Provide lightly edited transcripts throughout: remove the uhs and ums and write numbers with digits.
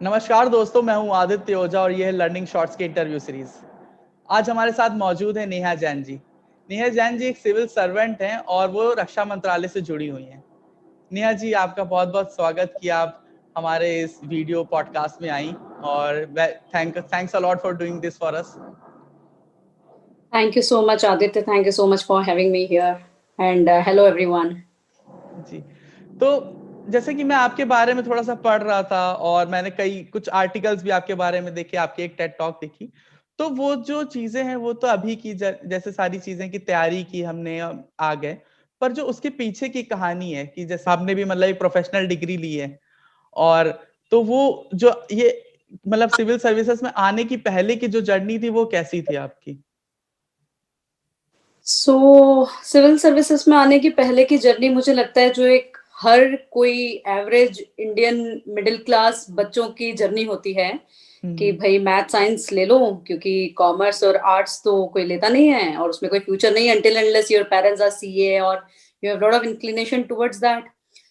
नमस्कार दोस्तों, मैं हूं आदित्य ओझा और ये है लर्निंग शॉर्ट्स की इंटरव्यू सीरीज। आज हमारे साथ मौजूद है नेहा जैन जी। नेहा जैन जी एक सिविल सर्वेंट हैं और वो रक्षा मंत्रालय से जुड़ी हुई हैं। नेहा जी, आपका बहुत बहुत स्वागत कि आप हमारे इस वीडियो पॉडकास्ट में आई और thanks a lot for doing this for us. Thank you so much, Aditya. Thank you so much for having me here. And hello, everyone. जी, तो जैसे कि मैं आपके बारे में थोड़ा सा पढ़ रहा था और मैंने कई कुछ आर्टिकल्स भी आपके बारे में देखे, आपकी एक टेड टॉक देखी। तो वो जो चीजें हैं वो तो अभी की जैसे सारी चीजें की तैयारी की हमने, आ गए। पर जो उसके पीछे की कहानी है कि जैसे आपने भी मतलब एक प्रोफेशनल डिग्री ली है, और तो वो जो ये मतलब सिविल सर्विसेज में आने की पहले की जो जर्नी थी वो कैसी थी आपकी? सिविल सर्विसेज में आने की पहले की जर्नी मुझे लगता है जो एक हर कोई एवरेज इंडियन मिडिल क्लास बच्चों की जर्नी होती है कि हम्म। भाई मैथ साइंस ले लो क्योंकि कॉमर्स और आर्ट्स तो कोई लेता नहीं है और उसमें कोई फ्यूचर नहीं है until unless your parents are CA और you have lot of inclination towards that।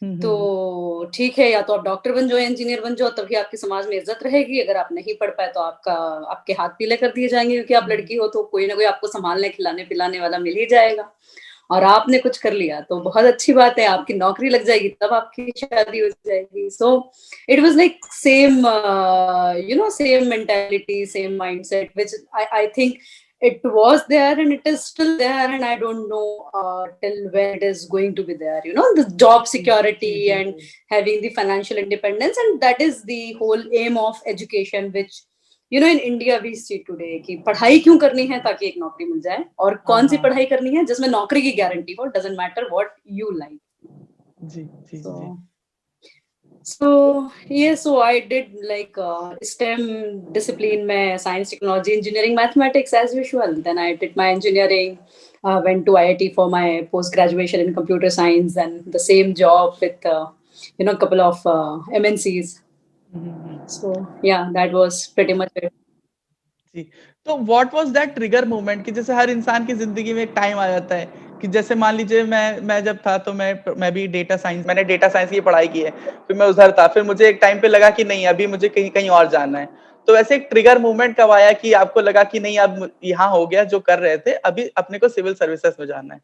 हम्म। तो ठीक है, या तो आप डॉक्टर बन जाओ, इंजीनियर बन जाओ, तभी आपकी समाज में इज्जत रहेगी। अगर आप नहीं पढ़ पाए तो आपके हाथ पीले कर दिए जाएंगे क्योंकि आप लड़की हो, तो कोई ना कोई आपको संभालने खिलाने पिलाने वाला मिल ही जाएगा। और आपने कुछ कर लिया तो बहुत अच्छी बात है, आपकी नौकरी लग जाएगी, तब आपकी शादी हो जाएगी। So it was like same, same mentality, same mindset which I think it was there and it is still there, and I don't know till when it is going to be there, the job जी security जी जी and having the financial independence, and that is the whole aim of education which in India we see today कि पढ़ाई क्यों करनी है ताकि एक नौकरी मिल जाए, और हाँ कौन सी हाँ। पढ़ाई करनी है जिसमें नौकरी की गारंटी हो, doesn't matter what you like। जी जी जी। So so I did like STEM discipline में science, technology, engineering, mathematics as usual. Then I did my engineering, went to IIT for my post graduation in computer science, and the same job with a couple of MNCs. So yeah, that was pretty much it. जी। तो what was that trigger moment कि जैसे हर इंसान की जिंदगी में एक time आ जाता है कि जैसे मान लीजिए मैं जब था तो मैं भी मैंने डेटा साइंस की पढ़ाई की है। फिर मैं उधर था, फिर मुझे एक टाइम पे लगा कि नहीं, अभी मुझे कहीं कहीं और जाना है। तो ऐसे एक ट्रिगर मोमेंट कब आया कि आपको लगा कि नहीं, अब यहाँ हो गया जो कर रहे थे, अभी अपने को सिविल सर्विसेज में जाना है?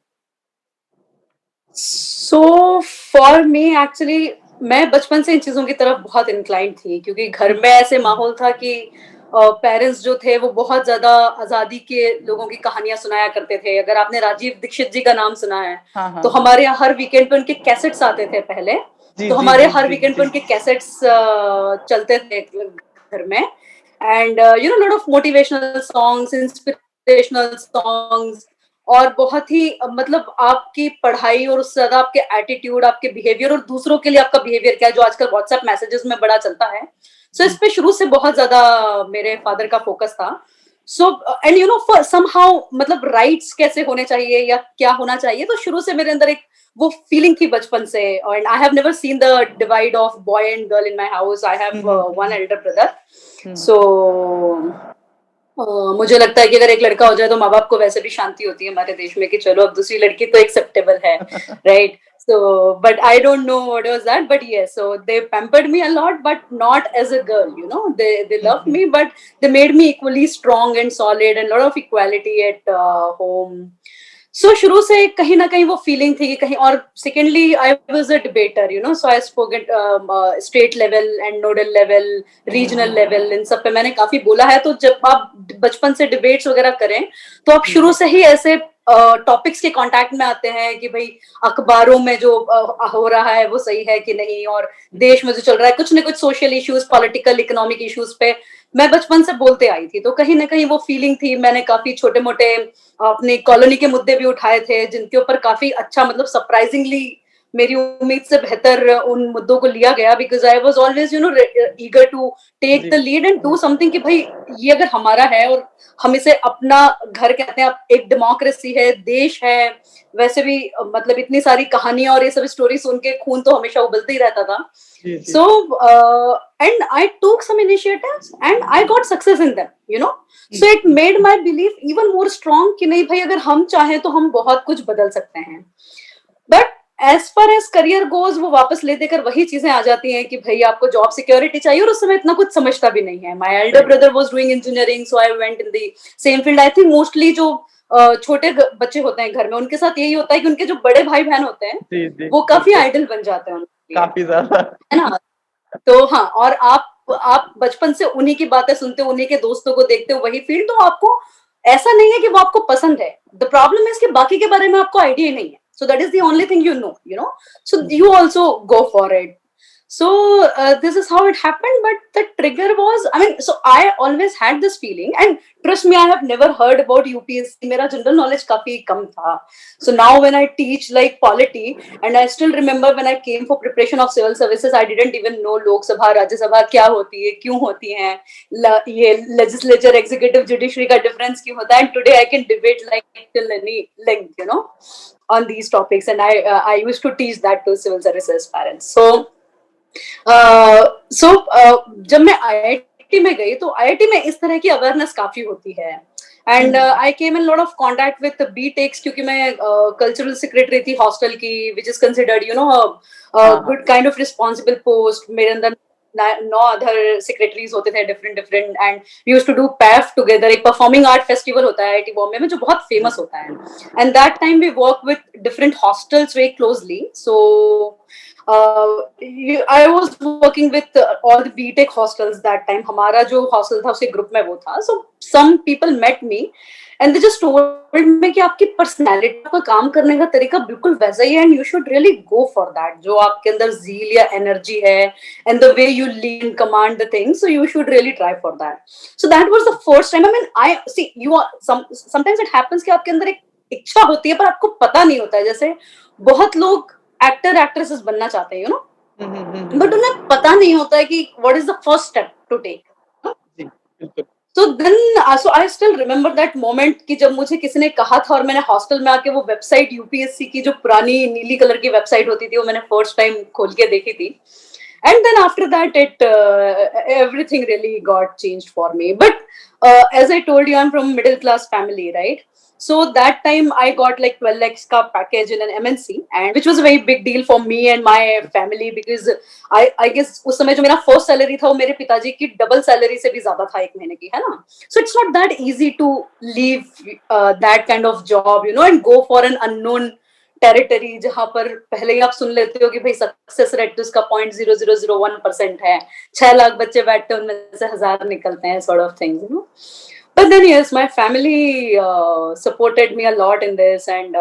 So for me actually, मैं बचपन से इन चीजों की तरफ बहुत इंक्लाइंड थी क्योंकि घर में ऐसे माहौल था कि पेरेंट्स जो थे वो बहुत ज्यादा आजादी के लोगों की कहानियां सुनाया करते थे। अगर आपने राजीव दीक्षित जी का नाम सुना है, हाँ हाँ। तो हमारे यहाँ हर वीकेंड पे उनके कैसेट्स आते थे पहले। जी तो जी हमारे जी हर जी वीकेंड पे जी। उनके कैसेट्स चलते थे घर में। And lot of motivational songs, inspirational songs, और बहुत ही मतलब आपकी पढ़ाई और उससे ज्यादा आपके एटीट्यूड, आपके बिहेवियर और दूसरों के लिए आपका बिहेवियर क्या है, जो आजकल व्हाट्सएप मैसेजेस में बड़ा चलता है। सो इस जी पे शुरू से बहुत ज्यादा मेरे फादर का फोकस था। सो एंड फॉर समहाउ मतलब राइट्स कैसे होने चाहिए या क्या होना चाहिए, तो शुरू से मेरे अंदर एक वो फीलिंग थी बचपन से। And I have never seen the divide of boy and girl in my house. I have one elder brother. Hmm. So मुझे लगता है कि अगर एक लड़का हो जाए तो माँ बाप को वैसे भी शांति होती है हमारे देश में कि चलो अब दूसरी लड़की तो एक्सेप्टेबल है, right? So but I don't know what was that, but yes, so they pampered me a lot, but not as a girl, they loved me, but they made me equally strong and solid, and a lot of equality at home. So शुरू से कहीं ना कहीं वो feeling थी कि कहीं और। Secondly I was a debater, so I spoke at state level and nodal level, regional level, इन सब पे मैंने काफी बोला है। तो जब आप बचपन से डिबेट्स वगैरह करें तो आप शुरू से ही ऐसे टॉपिक्स के कांटेक्ट में आते हैं कि भाई अखबारों में जो हो रहा है वो सही है कि नहीं, और देश में जो चल रहा है कुछ ना कुछ social issues, political, economic issues पे मैं बचपन से बोलते आई थी। तो कहीं ना कहीं वो फीलिंग थी। मैंने काफी छोटे मोटे अपनी कॉलोनी के मुद्दे भी उठाए थे जिनके ऊपर काफी अच्छा, मतलब सरप्राइजिंगली मेरी उम्मीद से बेहतर उन मुद्दों को लिया गया, because I was always eager to take जी the lead and do something कि भाई ये अगर हमारा है और हम इसे अपना घर कहते हैं, एक डेमोक्रेसी है, देश है, वैसे भी मतलब इतनी सारी कहानियां और ये सब स्टोरी सुन के खून तो हमेशा उबलता ही रहता था। जी जी। So, and I took some initiatives and I got success in them. So it made my belief even more strong कि नहीं भाई, अगर हम चाहें तो हम बहुत कुछ बदल सकते हैं। But as far as career goes वो वापस ले देकर वही चीजें आ जाती हैं कि भाई आपको जॉब सिक्योरिटी चाहिए, और उस समय इतना कुछ समझता भी नहीं है. My elder brother was doing engineering, so I went in the same field. I think mostly जो छोटे बच्चे होते हैं घर में, उनके साथ यही होता है कि उनके जो बड़े भाई बहन होते हैं जी जी वो काफी बिल्कुल, आइडल बन जाते हैं उनके लिए, काफी ज्यादा। है ना. तो हाँ, और आप बचपन से उन्हीं की बातें सुनते हो, उन्हीं के दोस्तों को देखते हो, वही फील्ड, तो आपको ऐसा नहीं है कि वो आपको पसंद है. द प्रॉब्लम है कि बाकी के बारे में आपको आइडिया ही नहीं है. So that is the only thing you know. So you also go for it. So this is how it happened. But the trigger was, I mean, so I always had this feeling, and trust me, I have never heard about UPSC. मेरा general knowledge काफी कम था. So now when I teach like polity, and I still remember when I came for preparation of civil services, I didn't even know Lok Sabha, Rajya Sabha क्या होती है, क्यों होती है, ये legislature, executive, judiciary का difference क्यों होता है. And today I can debate like till any length, you know, on these topics. And I used to teach that to civil services parents. जब मैं आईआईटी में गई तो आईआईटी में इस तरह की अवेयरनेस काफी होती है. And I came in lot of contact with BTechs, क्योंकि मैं कल्चरल सेक्रेटरी थी हॉस्टल की, which is considered you know good kind of responsible post. मेरे अंदर 9 अदर सेक्रेटरीज होते थे different different, and we used to do PAF together. एक performing art festival होता है आईआईटी बॉम्बे में जो बहुत फेमस होता है. And that time we work with different hostels very closely. So I was working with all the BTech hostels that time. हमारा जो hostel था उसी ग्रुप में वो था. So some people met me and they just told me कि आपकी personality, आपका काम करने का तरीका बिल्कुल वैसा ही है, and you should really go for that. जो आपके अंदर zeal या energy है and the way you lead and command the things, so you should really try for that. So that was the first time. I mean, I see you are sometimes it happens कि आपके अंदर एक इच्छा होती है पर आपको पता नहीं होता है. जैसे बहुत लोग एक्टर एक्ट्रेसेस बनना चाहते हैं, यू नो, बट उन्हें पता नहीं होता है कि what is the first step to take. So then so I still remember that moment कि जब मुझे किसी ने कहा था और मैंने हॉस्टल में आके वो वेबसाइट यूपीएससी की जो पुरानी नीली कलर की वेबसाइट होती थी वो मैंने फर्स्ट टाइम खोल के देखी थी. And then after that everything really got changed for me. But as I told you, I'm from middle class family, right? So that time I got like 12 lakhs ka package in an MNC, and which was a very big deal for me and my family, because I guess उस समय जो मेरा first salary था वो मेरे पिताजी की double salary से भी ज्यादा था एक महीने की, है ना. So it's not that easy to leave that kind of job, you know, and go for an unknown territory जहां पर पहले ही आप सुन लेते हो कि भाई सक्सेस रेट तो इसका 0.0001% है, 6 लाख बच्चे बैठते हैं उनमें से 1000 निकलते हैं, sort of things, you know. But then yes, my family supported me a lot in this, and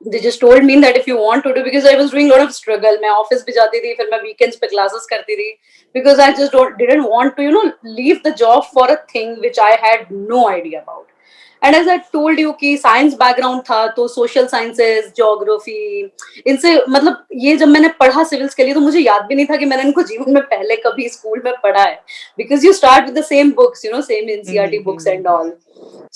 they just told me that if you want to do, because I was doing a lot of struggle. मैं office भी जाती थी, फिर मैं weekends पे classes करती थी, because I just didn't want to, you know, leave the job for a thing which I had no idea about. And as I told you कि साइंस बैकग्राउंड था, तो सोशल साइंसेस, ज्योग्राफी, इनसे मतलब ये जब मैंने पढ़ा सिविल्स के लिए तो मुझे याद भी नहीं था कि मैंने इनको जीवन में पहले कभी स्कूल में पढ़ा है, because you start with the same books, you know, same NCERT books and all.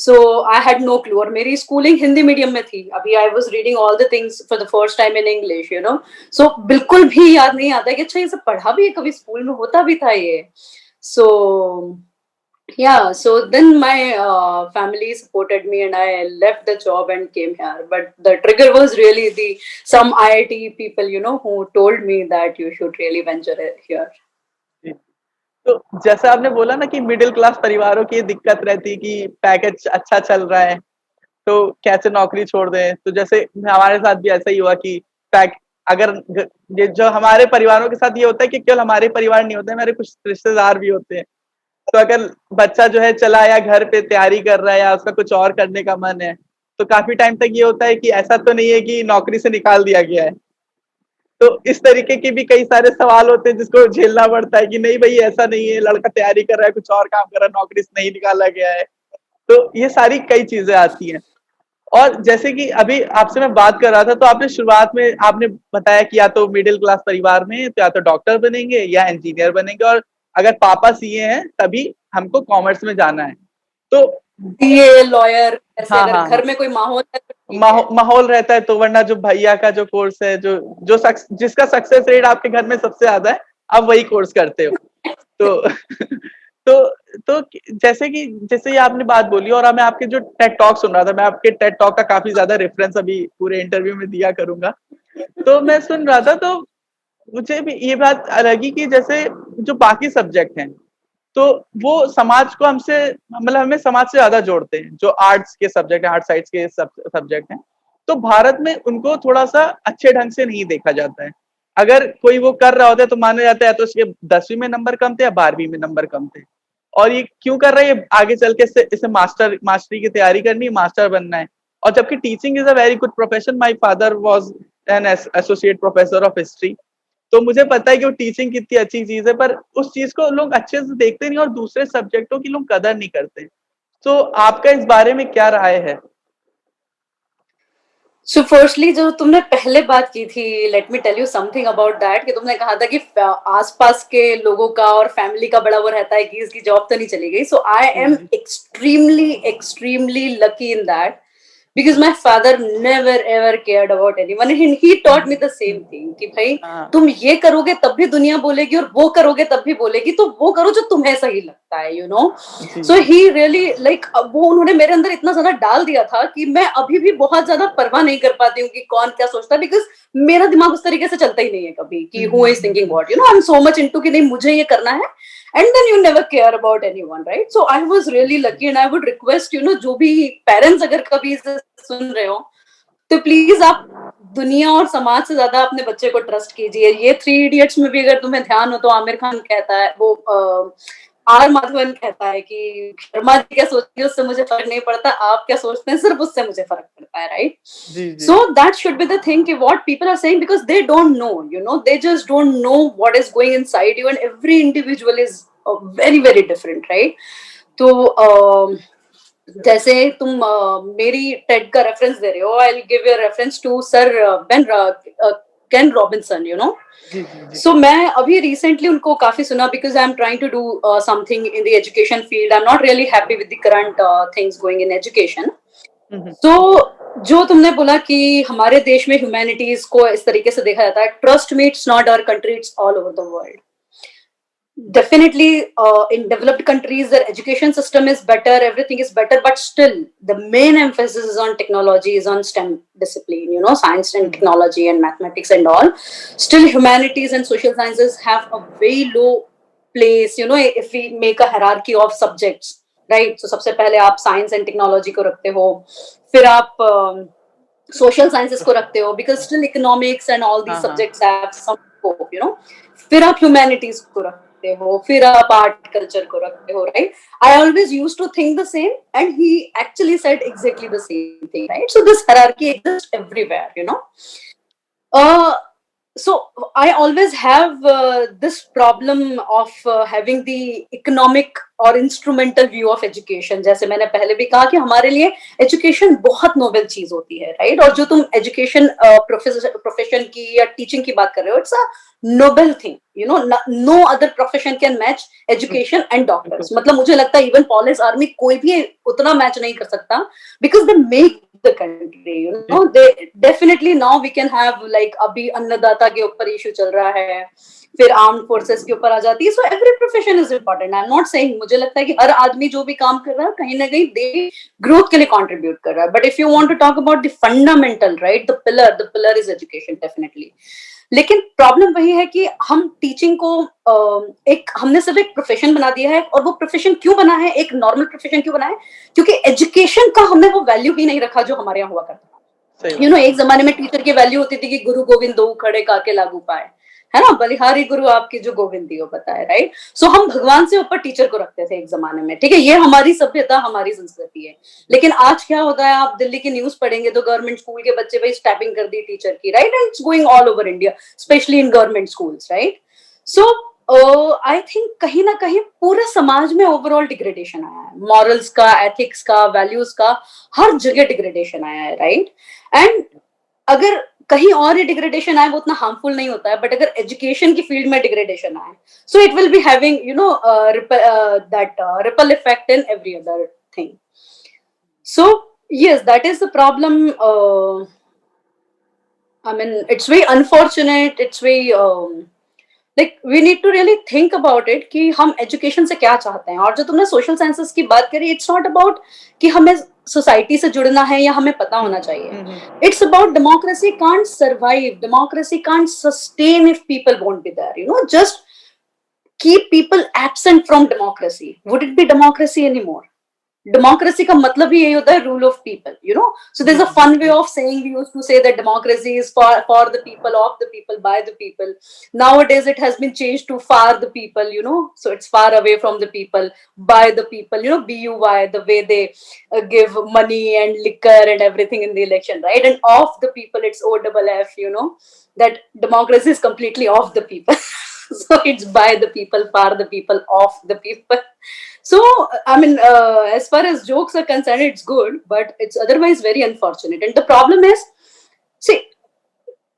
So I had no clue. और मेरी स्कूलिंग हिंदी मीडियम में थी. अभी I was reading all the things for the first time in English, you know. So बिल्कुल भी याद नहीं आता कि अच्छा ये सब पढ़ा भी है, कभी स्कूल में होता भी था ये. सो yeah, so then my family supported me and I left the job and came here. But the trigger was really some IIT people, you know, who told me that you should really venture here. तो जैसा आपने बोला ना कि middle class परिवारों की दिक्कत रहती कि पैकेज अच्छा चल रहा है तो कैसे नौकरी छोड़ दें. तो जैसे हमारे साथ भी ऐसा ही हुआ कि अगर ये जो हमारे परिवारों के साथ ये होता है कि केवल हमारे परिवार नहीं होते, हमारे कुछ रिश्तेदार भी होते हैं. तो अगर बच्चा जो है चला या घर पे तैयारी कर रहा है या उसका कुछ और करने का मन है, तो काफी टाइम तक ये होता है कि ऐसा तो नहीं है कि नौकरी से निकाल दिया गया है. तो इस तरीके के भी कई सारे सवाल होते हैं जिसको झेलना पड़ता है कि नहीं भाई ऐसा नहीं है, लड़का तैयारी कर रहा है, कुछ और काम कर रहा है, नौकरी से नहीं निकाला गया है. तो ये सारी कई चीजें आती हैं. और जैसे कि अभी आपसे मैं बात कर रहा था तो आपने शुरुआत में आपने बताया कि या तो मिडिल क्लास परिवार में तो या तो डॉक्टर बनेंगे या इंजीनियर बनेंगे, और अगर पापा सीए हैं तभी हमको कॉमर्स में जाना है. तो सीए, लॉयर, ऐसे हाँ अगर हाँ घर में कोई माहौल है माहौल रहता है तो, वरना जो भैया का जो कोर्स है जिसका सक्सेस रेट आपके घर में सबसे ज्यादा है, आप वही कोर्स करते हो. तो तो जैसे ये आपने बात बोली, और मैं आपके जो टेड टॉक सुन रहा था, मैं आपके टेड टॉक का काफी ज्यादा रेफरेंस अभी पूरे इंटरव्यू में दिया करूंगा. तो मैं सुन रहा था, तो मुझे भी ये बात लगी कि जैसे जो बाकी सब्जेक्ट हैं, तो वो समाज को हमसे, मतलब हमें समाज से ज्यादा जोड़ते हैं, जो आर्ट्स के सब्जेक्ट है, आर्ट साइड्स के सब्जेक्ट हैं। तो भारत में उनको थोड़ा सा अच्छे ढंग से नहीं देखा जाता है। अगर कोई वो कर रहा होता है तो माना जाता है तो उसके 10वीं में नंबर कम थे या 12वीं में नंबर कम थे, और ये क्यों कर रहा है, ये आगे चल के इसे मास्टरी की तैयारी करनी है, मास्टर बनना है। और जबकि teaching is a very good profession, my father was an associate professor of history. तो मुझे पता है कि वो टीचिंग कितनी अच्छी चीज है, पर उस चीज को लोग अच्छे से देखते नहीं और दूसरे सब्जेक्टों की लोग कदर नहीं करते। तो आपका इस बारे में क्या राय है? सो फर्स्टली जो तुमने पहले बात की थी, let me tell you something about that, कि तुमने कहा था कि आसपास के लोगों का और फैमिली का बड़ा वो रहता है कि इसकी जॉब तो नहीं चली गई. So I G M G. Extremely extremely lucky in that, because my father never ever cared about anyone, and he taught me the same thing कि भाई हाँ तुम ये करोगे तब भी दुनिया बोलेगी और वो करोगे तब भी बोलेगी, तो वो करो जो तुम्हें सही लगता है, यू नो. जी सो जी। ही रियली लाइक, वो उन्होंने मेरे अंदर इतना ज्यादा डाल दिया था कि मैं अभी भी बहुत ज्यादा परवाह नहीं कर पाती हूँ कि कौन क्या सोचता है, बिकॉज मेरा दिमाग उस तरीके से चलता ही नहीं है कभी कि who is thinking what, you know. I am so much into कि नहीं मुझे ये करना है, and then you never care about anyone, right? So I was really lucky, and I would request, you know, जो भी parents अगर कभी इसे सुन रहे हो, तो प्लीज आप दुनिया और समाज से ज्यादा अपने बच्चे को ट्रस्ट कीजिए. ये थ्री इडियट्स में भी अगर तुम्हें ध्यान हो तो आमिर खान कहता है, वो आर माधवन कहता है कि शर्मा जी क्या सोचती है उससे मुझे फर्क नहीं पड़ता, आप क्या सोचते हैं सिर्फ उससे मुझे फर्क पड़ता है, राइट? जी जी। So that should be the thing कि what people are saying, because they don't know, you know, they just don't know what is going inside you, and every individual is very very different, right? तो जैसे तुम मेरी Ted का reference दे रहे हो, I will give you reference to sir Ben Ken Robinson, you know. जी जी जी। सो मैं अभी रिसेंटली उनको काफी सुना, because I am trying to do something in the education field. I am not really happy with the current things going in education. Hmm. तो जो तुमने बोला कि हमारे देश में ह्यूमैनिटीज को इस तरीके से देखा जाता है, trust me, it's not our country, it's all over the world. Definitely, in developed countries, their education system is better, everything is better, but still, the main emphasis is on technology, is on STEM discipline, you know, science and hmm. technology and mathematics and all. Still, humanities and social sciences have a very low place, you know, if we make a hierarchy of subjects, right? So, सबसे पहले आप science and technology को रखते हो, फिर आप social sciences को रखते हो, because still economics and all these हाँ हाँ। subjects have some scope, you know. फिर आप humanities को रखते हो, फिर आप art culture को रखते हो, right? I always used to think the same, and he actually said exactly the same thing, right? So this hierarchy exists everywhere, you know. Uh, so I always have this problem of having the economic और instrumental view of education. जैसे मैंने पहले भी कहा कि हमारे लिए education बहुत नोबल चीज होती है, राइट? और जो तुम एजुकेशन प्रोफेशन की या टीचिंग की बात कर रहे हो, it's a noble thing, you know. No other profession can match education and doctors. मतलब मुझे लगता है इवन पुलिस आर्मी कोई भी उतना मैच नहीं कर सकता, because they make the country, you know. They definitely, now we can have like अभी अन्नदाता के ऊपर इशू चल रहा है, फिर आर्म फोर्सेस के ऊपर आ जाती है. So every profession is important. I am not saying, मुझे लगता है कि हर आदमी जो भी काम कर रहा है कहीं ना कहीं दे ग्रोथ के लिए कंट्रीब्यूट कर रहा है. But if you want to talk about the fundamental, right, the pillar is education, definitely. लेकिन प्रॉब्लम वही है कि हम टीचिंग को हमने सिर्फ एक प्रोफेशन बना दिया है. और वो प्रोफेशन क्यों बना है, एक नॉर्मल प्रोफेशन क्यों बना है? क्योंकि एजुकेशन का हमने वो वैल्यू ही नहीं रखा जो हमारे यहाँ हुआ करता सही था. यू बात। नो, एक जमाने में टीचर की वैल्यू होती थी कि गुरु गोविंद दो खड़े काके लागू पाए, है ना, बलिहारी गुरु आपकी जो गोविंद दियो बताए, राइट? सो हम भगवान से ऊपर टीचर को रखते थे एक जमाने में, ठीक है. ये हमारी सभ्यता, हमारी संस्कृति है. लेकिन आज क्या होता है, आप दिल्ली की न्यूज पढ़ेंगे तो गवर्नमेंट स्कूल के बच्चे भाई स्टैपिंग कर दी टीचर की, right? And it's going all over India, specially in government schools, right? So I think कहीं ना कहीं पूरे समाज में ओवरऑल डिग्रेडेशन आया है, मॉरल्स का, एथिक्स का, वैल्यूज का, हर जगह डिग्रेडेशन आया है, राइट? एंड अगर कहीं और ही डिग्रेडेशन आए वो उतना हार्मफुल नहीं होता है, बट अगर एजुकेशन की फील्ड में डिग्रेडेशन आए, so it will be having, you know, that ripple effect in every other thing. So yes, that is the problem. I mean, it's very unfortunate, it's very like we need to really think about it कि हम education से क्या चाहते हैं. और जो तुमने social sciences की बात करी, इट्स नॉट अबाउट कि हमें सोसाइटी से जुड़ना है या हमें पता होना चाहिए. It's about democracy can't survive, democracy can't sustain if people won't be there. Just keep people absent from democracy. Would it be democracy anymore? Democracy का मतलब ही यही होता है rule of people, So there's a fun way of saying, we used to say that democracy is for the people, of the people, by the people. Nowadays it has been changed to for the people, So it's far away from the people, by the people, BUY, the way they give money and liquor and everything in the election, right? And of the people, it's OFF, that democracy is completely of the people. So it's by the people, for the people, of the people. So, I mean, as far as jokes are concerned, it's good, but it's otherwise very unfortunate. And the problem is, see,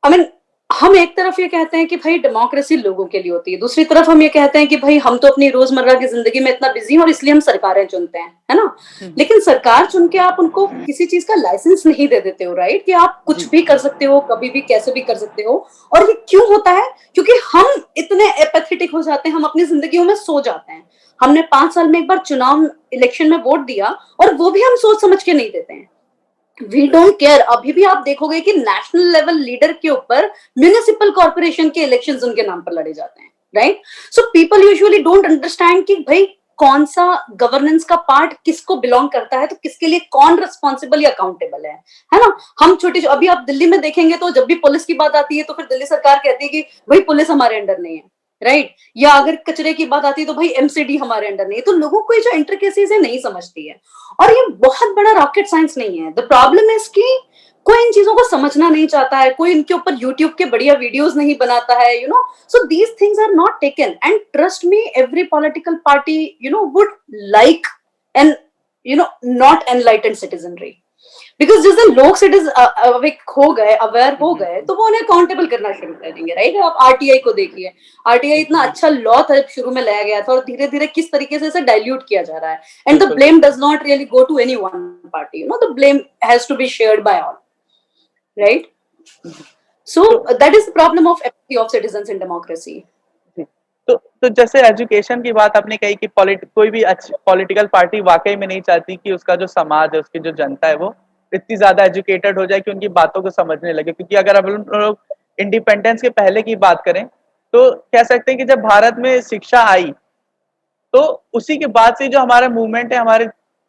I mean, हम एक तरफ ये कहते हैं कि भाई democracy लोगों के लिए होती है, दूसरी तरफ हम ये कहते हैं कि भाई हम तो अपनी रोजमर्रा की जिंदगी में इतना बिजी हैं और इसलिए हम सरकारें चुनते हैं, है ना? लेकिन सरकार चुन के आप उनको किसी चीज का लाइसेंस नहीं दे देते हो, राइट? कि आप कुछ भी कर सकते हो, कभी भी कैसे भी कर सकते हो. और ये क्यों होता है? क्योंकि हम इतने एपैथेटिक हो जाते हैं, हम अपनी जिंदगियों में सो जाते हैं. हमने 5 साल में एक बार चुनाव इलेक्शन में वोट दिया और वो भी हम सोच समझ के नहीं देते हैं. We don't care. अभी भी आप देखोगे कि नेशनल लेवल लीडर के ऊपर म्युनिसिपल कॉर्पोरेशन के इलेक्शंस उनके नाम पर लड़े जाते हैं, right? So people usually don't understand कि भाई कौन सा गवर्नेंस का पार्ट किसको बिलोंग करता है, तो किसके लिए कौन रिस्पॉन्सिबल या अकाउंटेबल है ना? हम छोटे अभी आप दिल्ली में देखेंगे तो जब भी पुलिस की बात आती है तो फिर दिल्ली सरकार कहती है कि भाई पुलिस हमारे अंडर नहीं है, राइट? या अगर कचरे की बात आती है तो भाई एमसीडी हमारे अंडर नहीं है. तो लोगों को ये जो इंट्रिकेसीज है नहीं समझती है, और ये बहुत बड़ा रॉकेट साइंस नहीं है. द प्रॉब्लम इज कि कोई इन चीजों को समझना नहीं चाहता है, कोई इनके ऊपर यूट्यूब के बढ़िया वीडियोस नहीं बनाता है, so these things are not taken. And trust me, every political party would like and not enlightened citizenry. Because जिस दिन लोग अवेयर हो गए तो वो उन्हें अकाउंटेबल करना शुरू कर देंगे, राइट? आप आरटीआई को देखिए, आरटीआई इतना अच्छा लॉ था शुरू में लाया गया था और धीरे धीरे किस तरीके से इसे डाइल्यूट किया जा रहा है. And the blame does not really go to any one party, the blame has to be shared by all, right? So that is the problem of apathy of citizens in democracy. तो जैसे education की बात आपने कही कि कोई भी political party वाकई में नहीं चाहती कि उसका जो समाज है, उसकी जो जनता है, वो इतनी ज्यादा एजुकेटेड हो जाए कि उनकी बातों को समझने लगे. क्योंकि अगर अब लोग इंडिपेंडेंस के पहले की बात करें तो कह सकते हैं कि जब भारत में शिक्षा आई तो उसी के बाद से जो हमारा मूवमेंट है, हमारे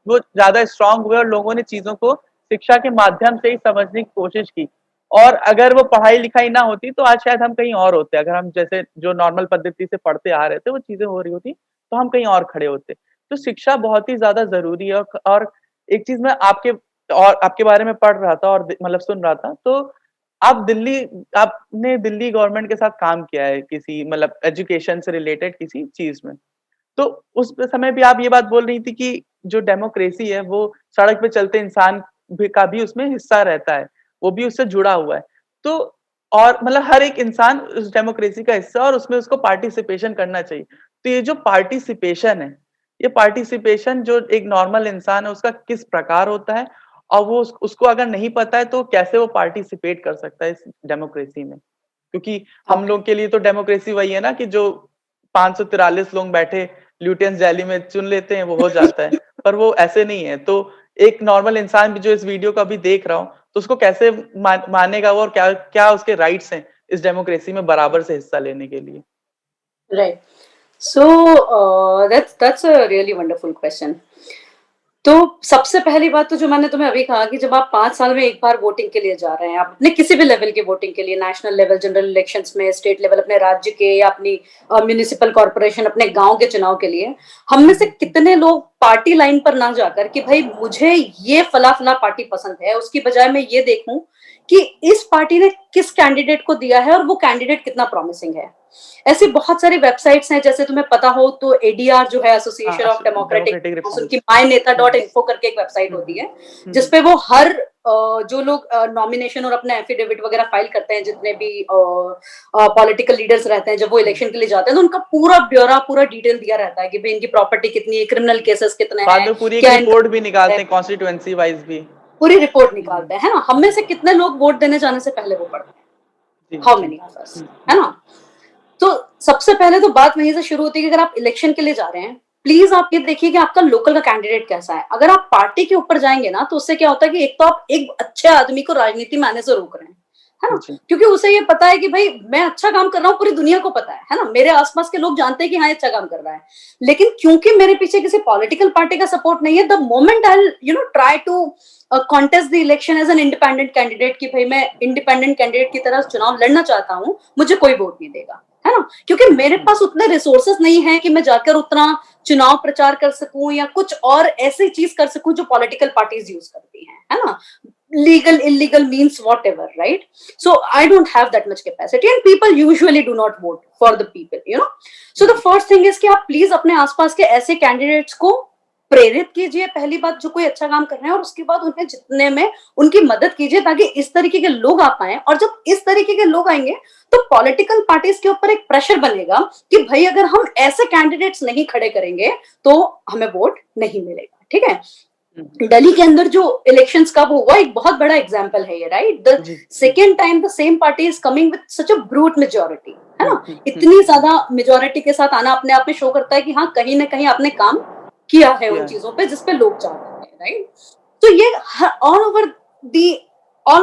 वो ज्यादा स्ट्रांग हुए और लोगों ने चीजों को शिक्षा के माध्यम से ही समझने की कोशिश की. और अगर वो पढ़ाई लिखाई ना होती तो आज शायद हम कहीं और होते. अगर हम जैसे जो नॉर्मल पद्धति से पढ़ते आ रहे थे वो चीजें हो रही होती तो हम कहीं और खड़े होते. तो शिक्षा बहुत ही ज्यादा जरूरी है. और एक चीज मैं आपके बारे में पढ़ रहा था और मतलब सुन रहा था, तो आपने दिल्ली गवर्नमेंट के साथ काम किया है किसी मतलब एजुकेशन से रिलेटेड किसी चीज में. तो उस समय भी आप ये बात बोल रही थी कि जो डेमोक्रेसी है वो सड़क पे चलते इंसान का भी उसमें हिस्सा रहता है, वो भी उससे जुड़ा हुआ है. तो और मतलब हर एक इंसान उस डेमोक्रेसी का हिस्सा और उसमें उसको पार्टिसिपेशन करना चाहिए. तो ये जो पार्टिसिपेशन है, ये पार्टिसिपेशन जो एक नॉर्मल इंसान है उसका किस प्रकार होता है, और वो उसको अगर नहीं पता है तो कैसे वो पार्टिसिपेट कर सकता है इस डेमोक्रेसी में? क्योंकि हम लोग के लिए तो डेमोक्रेसी वही है ना कि जो 543 लोग बैठे ल्यूटियंस रैली में चुन लेते हैं, वो हो जाता है. पर वो ऐसे नहीं है. तो एक नॉर्मल इंसान भी जो इस वीडियो को अभी देख रहा हूँ तो उसको कैसे मानेगा वो, और क्या क्या उसके राइट्स हैं इस डेमोक्रेसी में बराबर से हिस्सा लेने के लिए? Right. So that's a really wonderful question. तो सबसे पहली बात तो जो मैंने तुम्हें अभी कहा कि जब आप 5 साल में एक बार वोटिंग के लिए जा रहे हैं, आप अपने किसी भी लेवल के वोटिंग के लिए, नेशनल लेवल, जनरल इलेक्शंस में, स्टेट लेवल, अपने राज्य के या अपनी म्युनिसिपल कॉर्पोरेशन, अपने गांव के चुनाव के लिए, हम में से कितने लोग पार्टी लाइन पर ना जाकर कि भाई मुझे ये फला फला पार्टी पसंद है, उसकी बजाय मैं ये देखूं कि इस पार्टी ने किस कैंडिडेट को दिया है और वो कैंडिडेट कितना प्रॉमिसिंग है. ऐसी बहुत सारी वेबसाइट्स हैं, जैसे तुम्हें पता हो तो एडीआर जो है, एसोसिएशन ऑफ डेमोक्रेटिक, उनकी मायनेता.info करके एक वेबसाइट होती है जिसपे वो हर जो लोग नॉमिनेशन और अपना एफिडेविट वगैरह फाइल करते हैं, जितने भी पॉलिटिकल लीडर्स रहते हैं, जब वो इलेक्शन के लिए जाते हैं तो उनका पूरा ब्यौरा, पूरा डिटेल दिया रहता है कि भाई इनकी प्रॉपर्टी कितनी है, क्रिमिनल केसेस कितने हैं, पूरी रिपोर्ट भी निकालते हैं, कॉन्स्टिट्यूएंसी वाइज भी पूरी रिपोर्ट निकालते हैं, है ना? हम में से कितने लोग वोट देने जाने से पहले वो पढ़ते हैं? हाउ मेनी ऑफ अस, है ना? तो सबसे पहले तो बात वहीं से शुरू होती है कि अगर आप इलेक्शन के लिए जा रहे हैं प्लीज आप ये देखिए कि आपका लोकल का कैंडिडेट कैसा है। अगर आप पार्टी के ऊपर जाएंगे ना, तो उससे क्या होता है कि एक तो आप एक अच्छे आदमी को राजनीति में आने से रोक रहे हैं, है ना, क्योंकि उसे ये पता है कि भाई मैं अच्छा काम कर रहा हूँ, पूरी दुनिया को पता है ना, मेरे आसपास के लोग जानते हैं कि हाँ अच्छा काम कर रहा है। लेकिन क्योंकि मेरे पीछे किसी पॉलिटिकल पार्टी का सपोर्ट नहीं है, the moment I try to contest the election as an independent candidate, कि भाई मैं इंडिपेंडेंट कैंडिडेट की तरह चुनाव लड़ना चाहता हूँ, मुझे कोई वोट नहीं देगा, है ना, क्योंकि मेरे पास उतने रिसोर्सेस नहीं है कि मैं जाकर उतना चुनाव प्रचार कर सकूं या कुछ और ऐसी चीज कर सकूं जो पॉलिटिकल पार्टीज यूज करती हैं, है ना, legal illegal means whatever, right? So I don't have that much capacity, and people usually do not vote for the people. So the first thing is कि आप प्लीज अपने आसपास के ऐसे कैंडिडेट्स को प्रेरित कीजिए, पहली बात, जो कोई अच्छा काम कर रहे हैं, और उसके बाद उन्हें जितने में उनकी मदद कीजिए ताकि इस तरीके के लोग आ पाए। और जब इस तरीके के लोग आएंगे तो पॉलिटिकल पार्टीज के ऊपर एक प्रेशर बनेगा कि भाई अगर हम ऐसे कैंडिडेट्स नहीं खड़े करेंगे तो हमें वोट नहीं मिलेगा, ठीक है। दिल्ली के अंदर जो इलेक्शंस कब हुआ, एक बहुत बड़ा एग्जांपल है ये, right? The second time the same party is coming with such a brute majority, है ना, इतनी ज्यादा मेजोरिटी के साथ आना अपने आप में शो करता है कि हाँ कहीं ना कहीं आपने काम किया है उन चीजों पे जिसपे लोग चाहते हैं, राइट? तो ये ऑल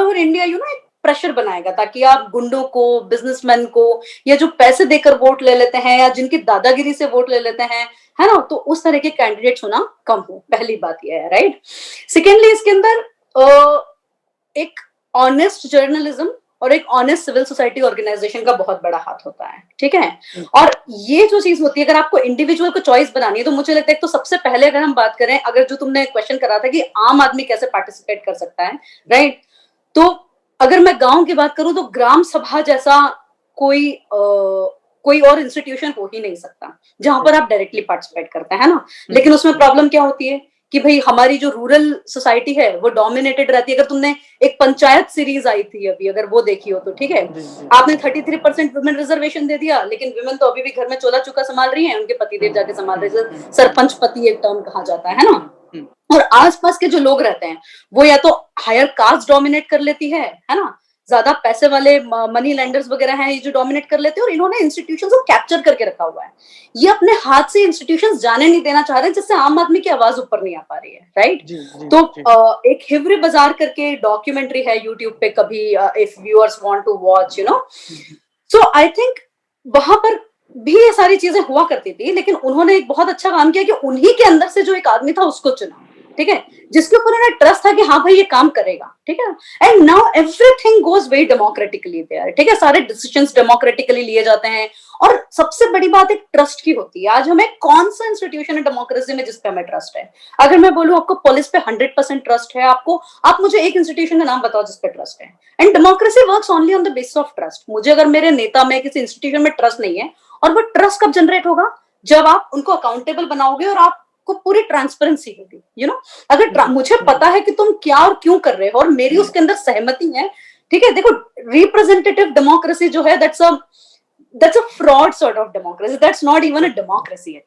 ओवर इंडिया एक प्रेशर बनाएगा, ताकि आप गुंडों को, बिजनेसमैन को, या जो पैसे देकर वोट ले लेते हैं या जिनकी दादागिरी से वोट ले लेते हैं, है ना, तो उस तरह के कैंडिडेट्स होना कम हो। पहली बात यह है, राइट? सेकेंडली, इसके अंदर एक ऑनेस्ट जर्नलिज्म और एक ऑनेस्ट सिविल सोसाइटी ऑर्गेनाइजेशन का बहुत बड़ा हाथ होता है, ठीक है। और ये जो चीज होती है, अगर आपको इंडिविजुअल को चॉइस बनानी है, तो मुझे लगता है तो सबसे पहले अगर हम बात करें, अगर जो तुमने क्वेश्चन करा था कि आम आदमी कैसे पार्टिसिपेट कर सकता है, राइट, तो अगर मैं गांव की बात करूं तो ग्राम सभा जैसा कोई और इंस्टीट्यूशन हो ही नहीं सकता जहां पर आप डायरेक्टली पार्टिसिपेट करते हैं ना। लेकिन उसमें प्रॉब्लम क्या होती है कि भाई हमारी जो रूरल सोसाइटी है वो डोमिनेटेड रहती है। अगर तुमने एक पंचायत सीरीज आई थी अभी, अगर वो देखी हो तो ठीक है, आपने 33% वुमेन रिजर्वेशन दे दिया, लेकिन वुमेन तो अभी भी घर में चोला चुका संभाल रही है, उनके पतिदेव जाके संभाल रहे हैं। सरपंच पति एक टर्म कहा जाता है ना। और आसपास के जो लोग रहते हैं वो या तो हायर कास्ट डोमिनेट कर लेती है ना, ज्यादा पैसे वाले मनी लेंडर्स वगैरह हैं ये जो डोमिनेट कर लेते हैं, और इन्होंने इंस्टीट्यूशंस को कैप्चर करके रखा हुआ है। ये अपने हाथ से इंस्टीट्यूशंस जाने नहीं देना चाह रहे, जिससे आम आदमी की आवाज ऊपर नहीं आ पा रही है, राइट? तो एक हिवरे बाजार करके डॉक्यूमेंट्री है यूट्यूब पे, कभी if viewers want to watch, so I think वहां पर भी ये सारी चीजें हुआ करती थी, लेकिन उन्होंने एक बहुत अच्छा काम किया कि उन्हीं के अंदर से जो एक आदमी था उसको चुना, ठीक है, जिसके ऊपर उन्हें ट्रस्ट था कि हाँ भाई ये काम करेगा, ठीक है। And now everything goes very democratically there, ठीक है, सारे डिसीजंस डेमोक्रेटिकली लिए जाते हैं। और सबसे बड़ी बात एक ट्रस्ट की होती है। आज हमें कौन सा इंस्टीट्यूशन है डेमोक्रेसी में जिसपे हमें ट्रस्ट है? अगर मैं बोलूं आपको पुलिस पे 100% ट्रस्ट है, आप मुझे एक इंस्टीट्यूशन का नाम बताओ जिसपे ट्रस्ट है। And democracy works only on the basis of trust. मुझे अगर मेरे नेता में किसी इंस्टीट्यूशन में ट्रस्ट नहीं है, और वो ट्रस्ट कब जनरेट होगा? जब आप उनको अकाउंटेबल बनाओगे और आप को पूरी ट्रांसपेरेंसी होगी, अगर मुझे पता है कि तुम क्या और क्यों कर रहे हो और मेरी उसके अंदर सहमति है, ठीक है। देखो, रिप्रेजेंटेटिव डेमोक्रेसी जो है that's a fraud sort of democracy, that's not even a democracy,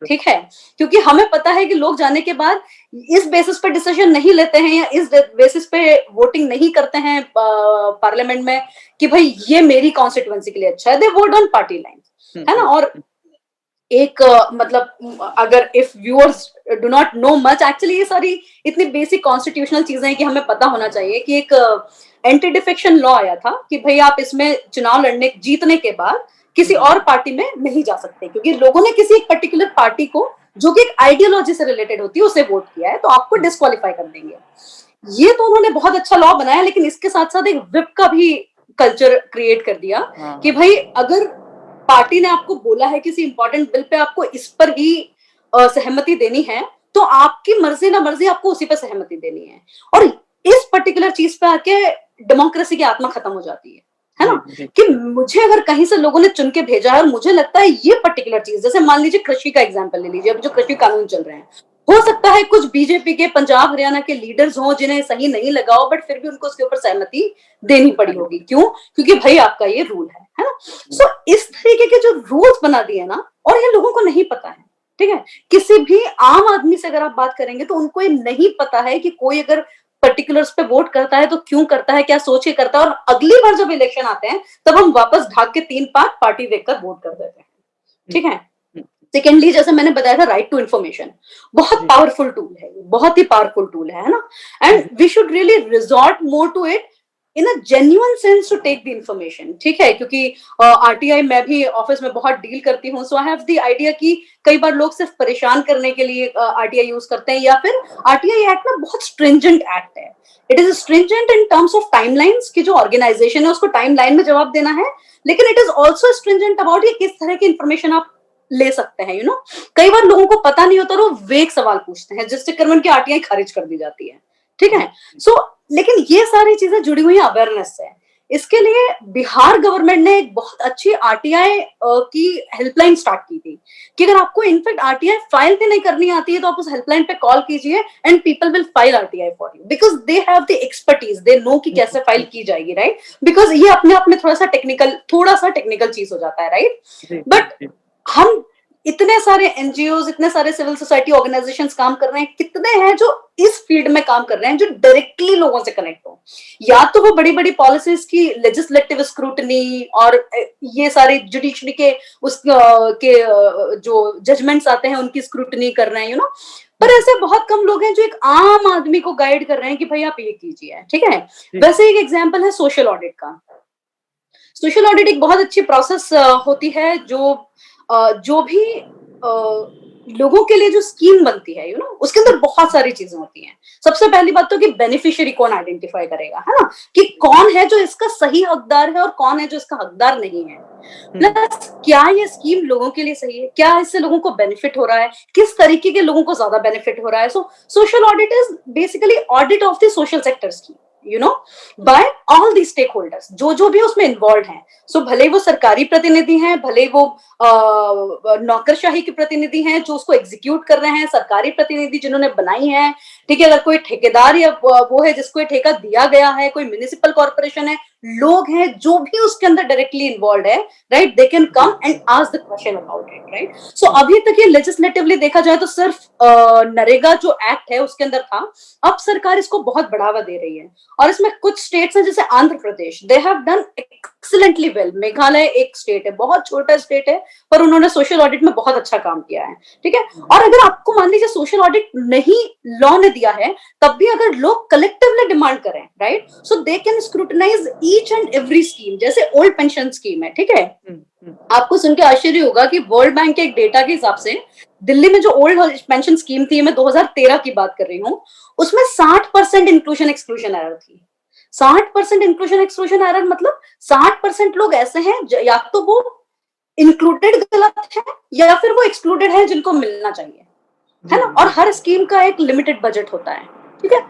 ठीक है। क्योंकि हमें पता है कि लोग जाने के बाद इस बेसिस पे डिसीजन नहीं लेते हैं या इस बेसिस पे वोटिंग नहीं करते हैं पार्लियामेंट में कि भाई ये मेरी कॉन्स्टिट्यूएंसी के लिए अच्छा है। दे वोट ऑन पार्टी लाइन, है ना। और एक मतलब अगर if viewers do not know much, actually ये सारी इतनी बेसिक कॉन्स्टिट्यूशनल चीजें हैं कि हमें पता होना चाहिए कि एक एंटी डिफेक्शन लॉ आया था कि भाई आप इसमें चुनाव जीतने के बाद किसी और पार्टी में नहीं जा सकते, क्योंकि लोगों ने किसी एक पर्टिकुलर पार्टी को जो कि एक आइडियोलॉजी से रिलेटेड होती है उसे वोट किया है, तो आपको डिस्क्वालीफाई कर देंगे। ये तो उन्होंने बहुत अच्छा लॉ बनाया, लेकिन इसके साथ साथ एक विप का भी कल्चर क्रिएट कर दिया कि भाई अगर पार्टी ने आपको बोला है किसी इंपॉर्टेंट बिल पे आपको इस पर ही सहमति देनी है, तो आपकी मर्जी ना मर्जी आपको उसी पे सहमति देनी है। और इस पर्टिकुलर चीज पे आके डेमोक्रेसी की आत्मा खत्म हो जाती है ना। कि मुझे अगर कहीं से लोगों ने चुन के भेजा है और मुझे लगता है ये पर्टिकुलर चीज, जैसे मान लीजिए कृषि का एग्जाम्पल ले लीजिए, अब जो कृषि कानून चल रहे हैं, हो सकता है कुछ बीजेपी के पंजाब हरियाणा के लीडर्स हों जिन्हें सही नहीं लगा हो, बट फिर भी उनको उसके ऊपर सहमति देनी पड़ी होगी। क्यों? क्योंकि भाई आपका ये रूल है ना। सो इस तरीके के जो रूल्स बना दिए ना, और ये लोगों को नहीं पता है, ठीक है। किसी भी आम आदमी से अगर आप बात करेंगे तो उनको ये नहीं पता है कि कोई अगर पर्टिकुलर्स पे वोट करता है तो क्यों करता है, क्या सोच के करता है। और अगली बार जब इलेक्शन आते हैं तब हम वापस भाग के 3-5 पार्टी देखकर वोट कर देते हैं, ठीक है। सेकेंडली, जैसे मैंने बताया था, राइट टू इन्फॉर्मेशन बहुत पावरफुल टूल है, बहुत ही पावरफुल टूल है ना, and we should really resort more to it in a genuine sense to take the information, ठीक है, क्योंकि आरटीआई मैं भी ऑफिस में बहुत डील करती हूँ, सो आई हैव द आइडिया कि कई बार लोग सिर्फ परेशान करने के लिए आरटीआई यूज करते हैं, या फिर आरटीआई एक्ट ना बहुत स्ट्रिंजेंट एक्ट है, it is stringent in terms of timelines की, जो ऑर्गेनाइजेशन है उसको टाइमलाइन में जवाब देना है, लेकिन it is also stringent about ये किस तरह की इंफॉर्मेशन आप ले सकते हैं, यू नो, कई बार लोगों को पता नहीं होता और वो वेग सवाल पूछते हैं जिस चक्कर में उनकी आरटीआई खारिज कर दी जाती है, ठीक है। सो लेकिन ये सारी चीजें जुड़ी हुई अवेयरनेस से, इसके लिए बिहार गवर्नमेंट ने एक बहुत अच्छी आरटीआई की हेल्पलाइन स्टार्ट की थी, कि अगर आपको इनफैक्ट आरटीआई फाइल भी नहीं करनी आती है तो आप उस हेल्पलाइन पे कॉल कीजिए and people will file RTI for you, because they have the expertise, they know कि कैसे फाइल की जाएगी, राइट, बिकॉज ये अपने आप में थोड़ा सा टेक्निकल चीज हो जाता है, राइट, बट हम इतने सारे एनजीओ, इतने सारे सिविल सोसाइटी ऑर्गेनाइजेशंस काम कर रहे हैं, कितने हैं जो इस फील्ड में काम कर रहे हैं, जो डायरेक्टली लोगों से कनेक्ट हो, या तो वो बड़ी बड़ी पॉलिसीज की लेजिस्लेटिव स्क्रूटनी और ये सारे जुडिशरी के जो जजमेंट्स आते हैं उनकी स्क्रूटनी कर रहे हैं, यू नो, पर ऐसे बहुत कम लोग हैं जो एक आम आदमी को गाइड कर रहे हैं कि भाई आप ये कीजिए, ठीक है। वैसे एक एग्जाम्पल है सोशल ऑडिट का। सोशल ऑडिट एक बहुत अच्छी प्रोसेस होती है, जो भी लोगों के लिए जो स्कीम बनती है, यू नो, उसके अंदर बहुत सारी चीजें होती हैं। सबसे पहली बात तो कि बेनिफिशियरी कौन आइडेंटिफाई करेगा, है ना, कि कौन है जो इसका सही हकदार है और कौन है जो इसका हकदार नहीं है, प्लस क्या ये स्कीम लोगों के लिए सही है, क्या इससे लोगों को बेनिफिट हो रहा है, किस तरीके के लोगों को ज्यादा बेनिफिट हो रहा है। So social audit is basically audit of the social sector scheme, you know, by all the stakeholders, जो भी उसमें इन्वॉल्व हैं। सो भले वो सरकारी प्रतिनिधि हैं, भले वो नौकरशाही के प्रतिनिधि हैं जो उसको एग्जीक्यूट कर रहे हैं, सरकारी प्रतिनिधि जिन्होंने बनाई है, ठीक है, अगर कोई ठेकेदार या वो है जिसको ये ठेका दिया गया है, कोई म्युनिसिपल कॉर्पोरेशन है, लोग हैं जो भी उसके अंदर डायरेक्टली इन्वॉल्व है, right, they can come and ask the question about it, right. So अभी तक ये लेजिस्लेटिवली देखा जाए तो सिर्फ नरेगा जो एक्ट है उसके अंदर था, अब सरकार इसको बहुत बढ़ावा दे रही है, और इसमें कुछ स्टेट्स हैं जैसे Andhra Pradesh, they have done excellently well. Meghalaya एक स्टेट है, बहुत छोटा स्टेट है, पर उन्होंने सोशल ऑडिट में बहुत अच्छा काम किया है, ठीक है। और अगर आपको मान लीजिए सोशल ऑडिट नहीं लॉ ने दिया है, तब भी अगर लोग कलेक्टिवली डिमांड करें, right, so they can scrutinise each and every scheme, जैसे ओल्ड पेंशन स्कीम है, ठीक है। आपको सुन के आश्चर्य होगा कि वर्ल्ड बैंक के एक डेटा के हिसाब से दिल्ली में जो ओल्ड पेंशन स्कीम थी, मैं 2013 की बात कर रही हूँ, उसमें 60% इंक्लूजन एक्सक्लूजन एरर थी। 60% इंक्लूजन एक्सक्लूजन एरर मतलब 60% लोग ऐसे हैं या तो वो इंक्लूडेड गलत है या फिर वो एक्सक्लूडेड है जिनको मिलना चाहिए, है ना। और हर स्कीम का एक लिमिटेड बजट होता है, ठीक है।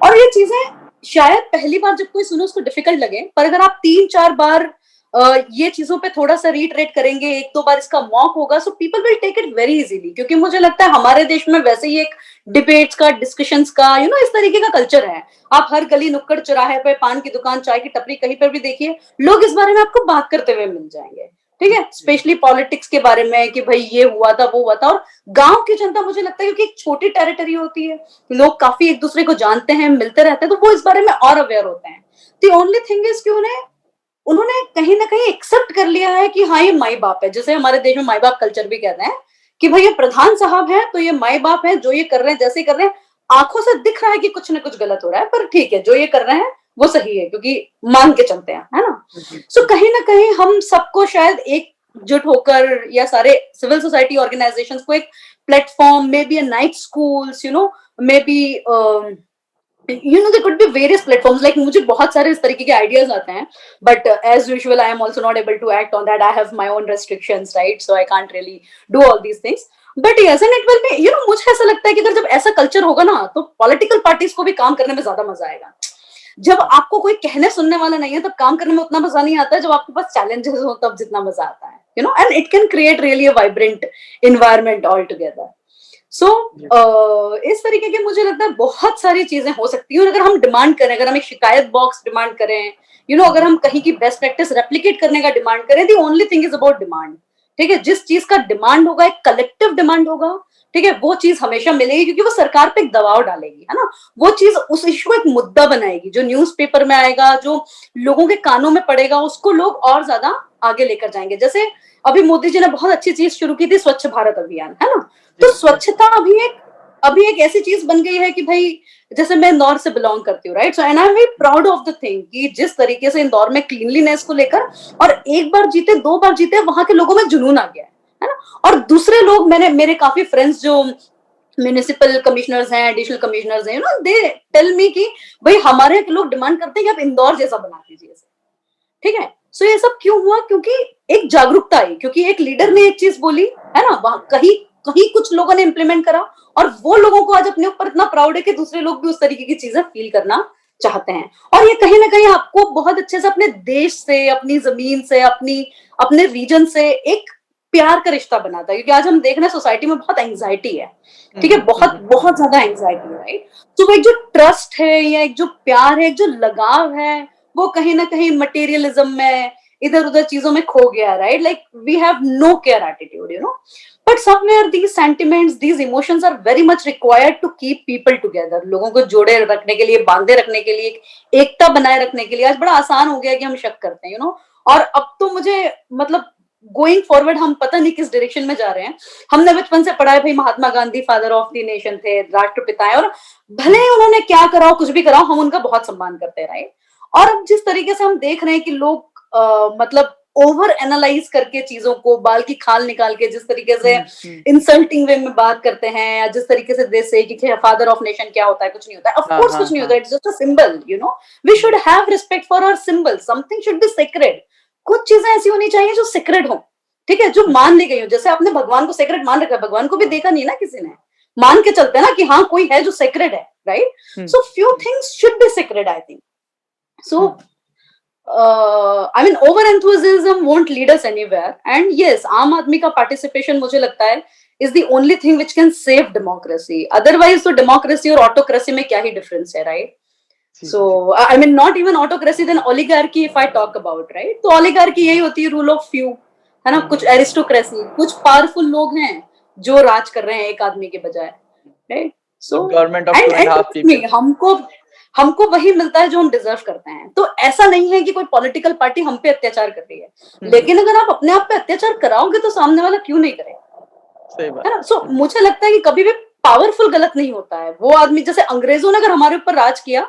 और ये चीजें शायद पहली बार जब कोई सुनो उसको डिफिकल्ट लगे, पर अगर आप 3-4 बार ये चीजों पे थोड़ा सा रीट्रेट करेंगे, 1-2 बार इसका मॉक होगा, so people will take it very easily. क्योंकि मुझे लगता है हमारे देश में वैसे ही एक डिबेट्स का, डिस्कशंस का, यू नो, इस तरीके का कल्चर है। आप हर गली नुक्कड़ चौराहे पे, पान की दुकान, चाय की टपरी, कहीं पर भी देखिए, लोग इस बारे में आपको बात करते हुए मिल जाएंगे, ठीक है। स्पेशली पॉलिटिक्स के बारे में कि भाई ये हुआ था, वो हुआ था। और गांव की जनता, मुझे लगता है क्योंकि एक छोटी टेरिटरी होती है, लोग काफी एक दूसरे को जानते हैं, मिलते रहते हैं, तो वो इस बारे में और अवेयर होते हैं। द ओनली थिंग इज कि उन्होंने कहीं ना कहीं एक्सेप्ट कर लिया है कि हाँ ये माई बाप है, जैसे हमारे देश में माई बाप कल्चर भी कहते हैं कि भाई ये प्रधान साहब है तो ये माई बाप है, जो ये कर रहे हैं, जैसे कर रहे हैं, आंखों से दिख रहा है कि कुछ ना कुछ गलत हो रहा है, पर ठीक है, जो ये कर रहे हैं वो सही है क्योंकि मान के चलते हैं, है ना। सो कहीं ना कहीं हम सबको शायद एकजुट होकर, या सारे सिविल सोसाइटी ऑर्गेनाइजेशंस को एक platform, may be a night schools, you know, may be there could be various platforms, like मुझे बहुत सारे इस तरीके के ideas आते हैं, but as usual I am also not able to act on that. I have my own restrictions, right, so I can't really do all these things, but yes, and it will be, you know, मुझे ऐसा लगता है कि अगर जब ऐसा culture होगा ना, तो पॉलिटिकल पार्टीज को भी काम करने में ज्यादा मजा आएगा। जब आपको कोई कहने सुनने वाला नहीं है तब काम करने में उतना मजा नहीं आता है, जब आपके पास चैलेंजेस हो तब जितना मजा आता है, you know, and it can create really a vibrant environment altogether. सो इस तरीके के मुझे लगता है बहुत सारी चीजें हो सकती हैं। और अगर हम डिमांड करें, अगर हम एक शिकायत बॉक्स डिमांड करें, यू नो, अगर हम कहीं की बेस्ट प्रैक्टिस रेप्लिकेट करने का डिमांड करें, the only thing is about demand, ठीक है। जिस चीज का डिमांड होगा, एक कलेक्टिव डिमांड होगा, ठीक है, वो चीज हमेशा मिलेगी, क्योंकि वो सरकार पे एक दबाव डालेगी, है ना। वो चीज उस इश्यू को एक मुद्दा बनाएगी, जो न्यूज़पेपर में आएगा, जो लोगों के कानों में पड़ेगा, उसको लोग और ज्यादा आगे लेकर जाएंगे। जैसे अभी मोदी जी ने बहुत अच्छी चीज शुरू की थी, स्वच्छ भारत अभियान, है ना। तो स्वच्छता अभी एक ऐसी चीज बन गई है कि भाई, जैसे मैं इंदौर से बिलोंग करती हूँ, right, so and I am very proud of the thing कि जिस तरीके से इंदौर में क्लीनलीनेस को लेकर, और एक बार जीते, दो बार जीते, वहां के लोगों में जुनून आ गया है ना। और दूसरे लोग, मेरे काफी फ्रेंड्स जो म्यूनिसिपल कमिश्नर्स हैं, एडिशनल कमिश्नर्स हैं, you know, they tell me कि भाई हमारे लोग डिमांड करते हैं कि आप इंदौर जैसा बना दीजिए, ठीक है। सो ये सब क्यों हुआ? क्योंकि एक जागरूकता आई, क्योंकि एक लीडर ने एक चीज बोली, है ना, वहां कहीं कहीं कुछ लोगों ने इंप्लीमेंट करा, और वो लोगों को आज अपने ऊपर इतना प्राउड है कि दूसरे लोग भी उस तरीके की चीजें फील करना चाहते हैं। और ये कहीं ना कहीं आपको बहुत अच्छे से अपने देश से, अपनी जमीन से, अपने रीजन से एक प्यार का रिश्ता बनाता है। क्योंकि आज हम देख रहे हैं सोसाइटी में बहुत एंग्जाइटी है, ठीक है, बहुत बहुत ज्यादा एंग्जाइटी है, राइट। तो एक जो ट्रस्ट है, या एक जो प्यार है, एक जो लगाव है, वो कहीं ना कहीं मटेरियलिज्म में, इधर उधर चीजों में खो गया, right. Like we have no care attitude, you know. But somewhere these sentiments, these emotions are very much required to keep people together. लोगों को जोड़े रखने के लिए, बांधे रखने के लिए, एकता बनाए रखने के लिए। आज बड़ा आसान हो गया कि हम शक करते हैं, यू नो। और अब तो मुझे मतलब गोइंग फॉरवर्ड हम पता नहीं किस डायरेक्शन में जा रहे हैं। हमने बचपन से पढ़ा है भाई Mahatma Gandhi father of the nation थे, राष्ट्रपिता है, और भले ही उन्होंने क्या करा हो, कुछ भी करा हो, हम उनका बहुत सम्मान करते हैं, राइट। और अब जिस तरीके से हम देख रहे हैं कि लोग मतलब ओवर एनालाइज करके चीजों को, बाल की खाल निकाल के जिस तरीके से इंसल्टिंग वे में बात करते हैं, या जिस तरीके से दे से कि फादर ऑफ नेशन क्या होता है, कुछ नहीं होता है, ऑफ कोर्स कुछ नहीं होता है, it's just a symbol, you know. We should have respect for our symbol, something should be sacred. कुछ चीजें ऐसी होनी चाहिए जो सेक्रेड हो, ठीक है, जो मान ली गई हो। जैसे आपने भगवान को सेक्रेड मान रखा है, भगवान को भी देखा नहीं ना किसी ने, मान के चलते हैं ना कि हाँ कोई है जो सेक्रेड है, right. So few things should be sacred, I think so. I mean, over enthusiasm won't lead us anywhere. And yes, आम आदमी का participation मुझे लगता है is the only thing which can save democracy. Otherwise, तो democracy और autocracy में क्या ही difference है, right? So, I mean, not even autocracy, then oligarchy if I talk about, right? तो oligarchy यही होती है, rule of few, है ना, कुछ aristocracy, कुछ powerful लोग हैं जो राज कर रहे हैं एक आदमी के बजाय, right? So, government of 2.5 people. हमको वही मिलता है जो हम डिजर्व करते हैं। तो ऐसा नहीं है कि कोई पॉलिटिकल पार्टी हम पे अत्याचार कर रही है, लेकिन अगर आप अपने आप पे अत्याचार कराओगे तो सामने वाला क्यों नहीं करेगा, सही बात है ना। सो मुझे लगता है कि कभी भी पावरफुल गलत नहीं होता है। वो आदमी, जैसे अंग्रेजों ने अगर हमारे ऊपर राज किया